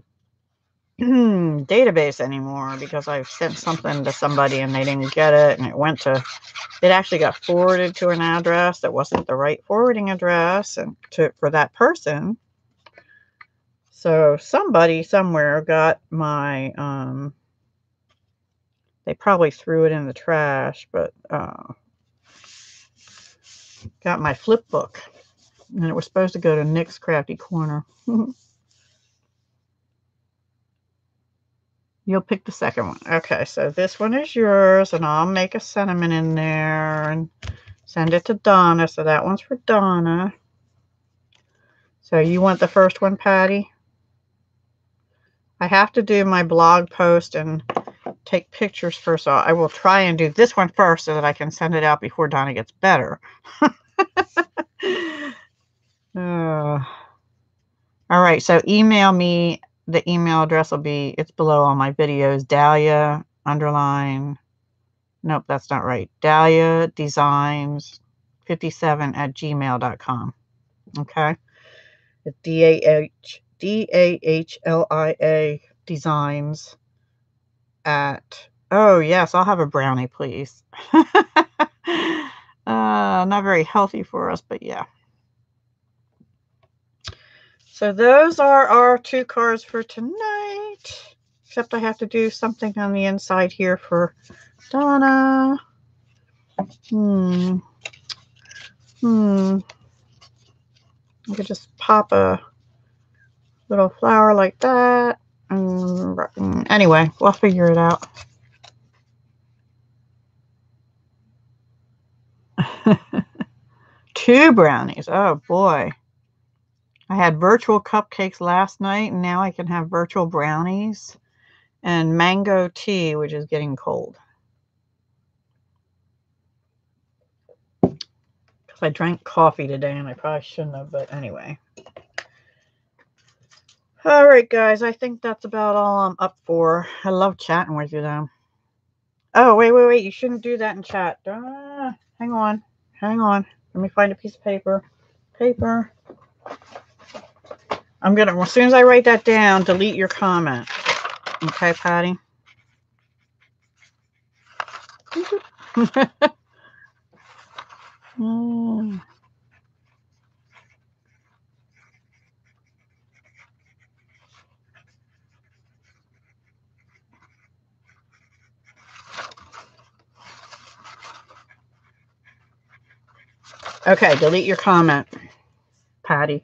database anymore, because I've sent something to somebody and they didn't get it, and it actually got forwarded to an address that wasn't the right forwarding address and for that person. So somebody somewhere got my they probably threw it in the trash, but got my flip book, and it was supposed to go to Nick's Crafty Corner. You'll pick the second one. Okay, so this one is yours, and I'll make a sentiment in there and send it to Donna. So that one's for Donna. So you want the first one, Patty? I have to do my blog post and take pictures first. So I will try and do this one first so that I can send it out before Donna gets better. All right, so email me. The email address will be, it's below all my videos, Dahlia _ nope, that's not right. Dahlia Designs 57@gmail.com. Okay. It's DAHLIA Designs at, oh yes, I'll have a brownie, please. Not very healthy for us, but yeah. So those are our 2 cards for tonight. Except I have to do something on the inside here for Donna. I could just pop a little flower like that. Anyway, we'll figure it out. Two brownies. Oh boy. I had virtual cupcakes last night, and now I can have virtual brownies and mango tea, which is getting cold. Because I drank coffee today, and I probably shouldn't have, but anyway. All right, guys, I think that's about all I'm up for. I love chatting with you, though. Oh, wait. You shouldn't do that in chat. Hang on. Let me find a piece of paper. I'm going to, as soon as I write that down, delete your comment. Okay, Patty? Okay, delete your comment, Patty.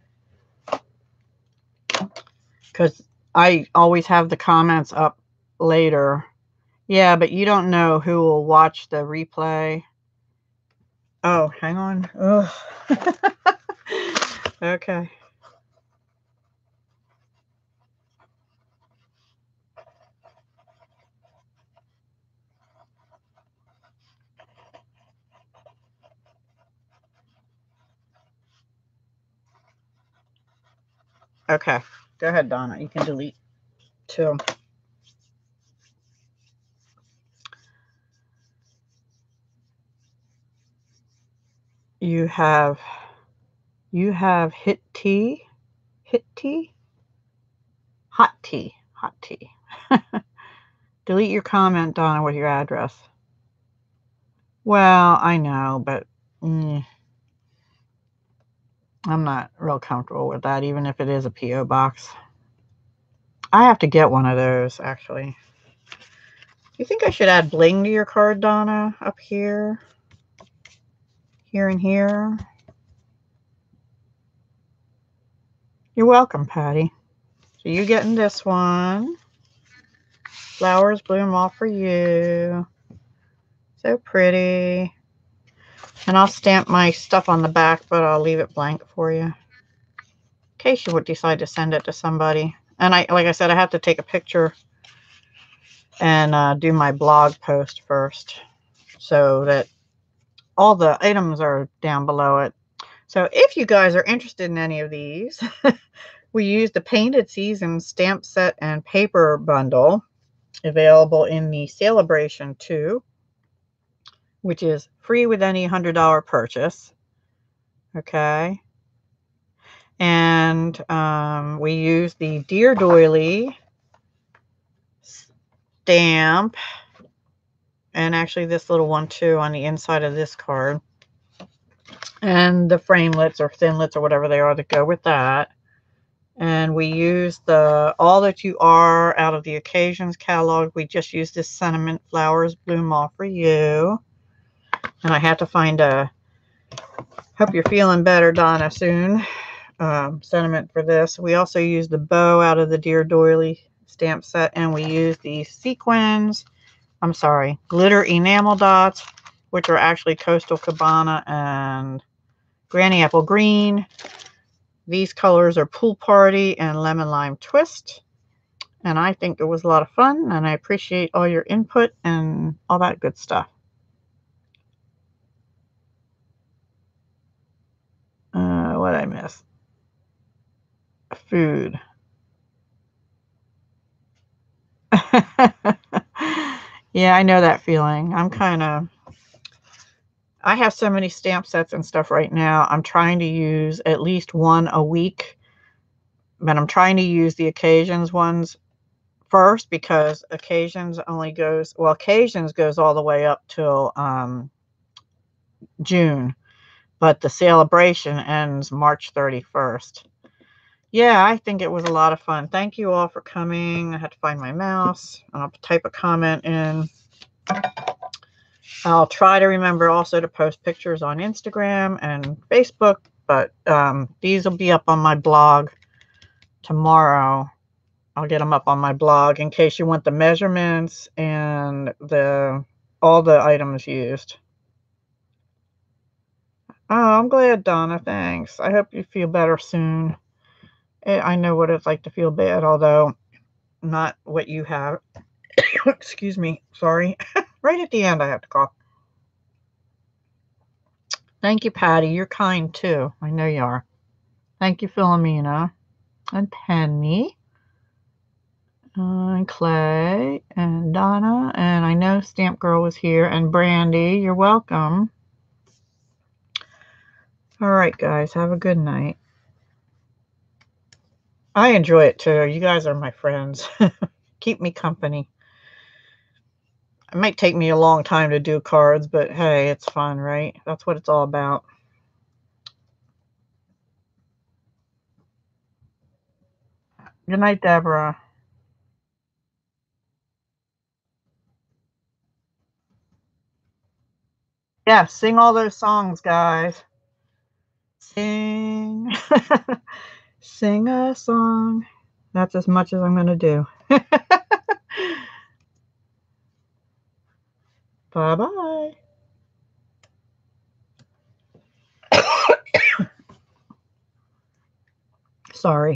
because I always have the comments up later. Yeah, but you don't know who will watch the replay. Oh, hang on. Ugh. Okay. Okay. Go ahead, Donna. You can delete too. You have hot tea. Delete your comment, Donna, with your address. Well, I know, but I'm not real comfortable with that, even if it is a P.O. box. I have to get one of those, actually. You think I should add bling to your card, Donna? Up here? Here and here? You're welcome, Patty. So you're getting this one. Flowers bloom all for you. So pretty. And I'll stamp my stuff on the back, but I'll leave it blank for you, in case you would decide to send it to somebody. And like I said, I have to take a picture and do my blog post first, so that all the items are down below it. So if you guys are interested in any of these, we use the Painted Seasons stamp set and paper bundle, available in the Celebration 2, which is free with any $100 purchase. Okay. And we use the Dear Doily stamp, and actually this little one too on the inside of this card, and the framelits or thinlits or whatever they are that go with that. And we use the All That You Are out of the Occasions catalog. We just use this sentiment, Flowers Bloom All for You. And I have to find a Hope You're Feeling Better, Donna, soon sentiment for this. We also use the bow out of the Dear Doily stamp set, and we use the sequins, glitter enamel dots, which are actually Coastal Cabana and Granny Apple Green. These colors are Pool Party and Lemon Lime Twist. And I think it was a lot of fun, and I appreciate all your input and all that good stuff. What did I miss? Food. Yeah, I know that feeling. I have so many stamp sets and stuff right now. I'm trying to use at least one a week, but I'm trying to use the Occasions ones first, because Occasions goes all the way up till June, but the Celebration ends March 31st. Yeah, I think it was a lot of fun. Thank you all for coming. I had to find my mouse. I'll type a comment in. I'll try to remember also to post pictures on Instagram and Facebook, but these will be up on my blog tomorrow. I'll get them up on my blog in case you want the measurements and all the items used. Oh, I'm glad, Donna. Thanks. I hope you feel better soon. I know what it's like to feel bad, although not what you have. Excuse me. Sorry. Right at the end, I have to cough. Thank you, Patty. You're kind, too. I know you are. Thank you, Philomena. And Penny. And Clay. And Donna. And I know Stamp Girl was here. And Brandy. You're welcome. All right, guys. Have a good night. I enjoy it, too. You guys are my friends. Keep me company. It might take me a long time to do cards, but hey, it's fun, right? That's what it's all about. Good night, Deborah. Yeah, sing all those songs, guys. Sing. Sing a song. That's as much as I'm going to do. Bye-bye. Sorry.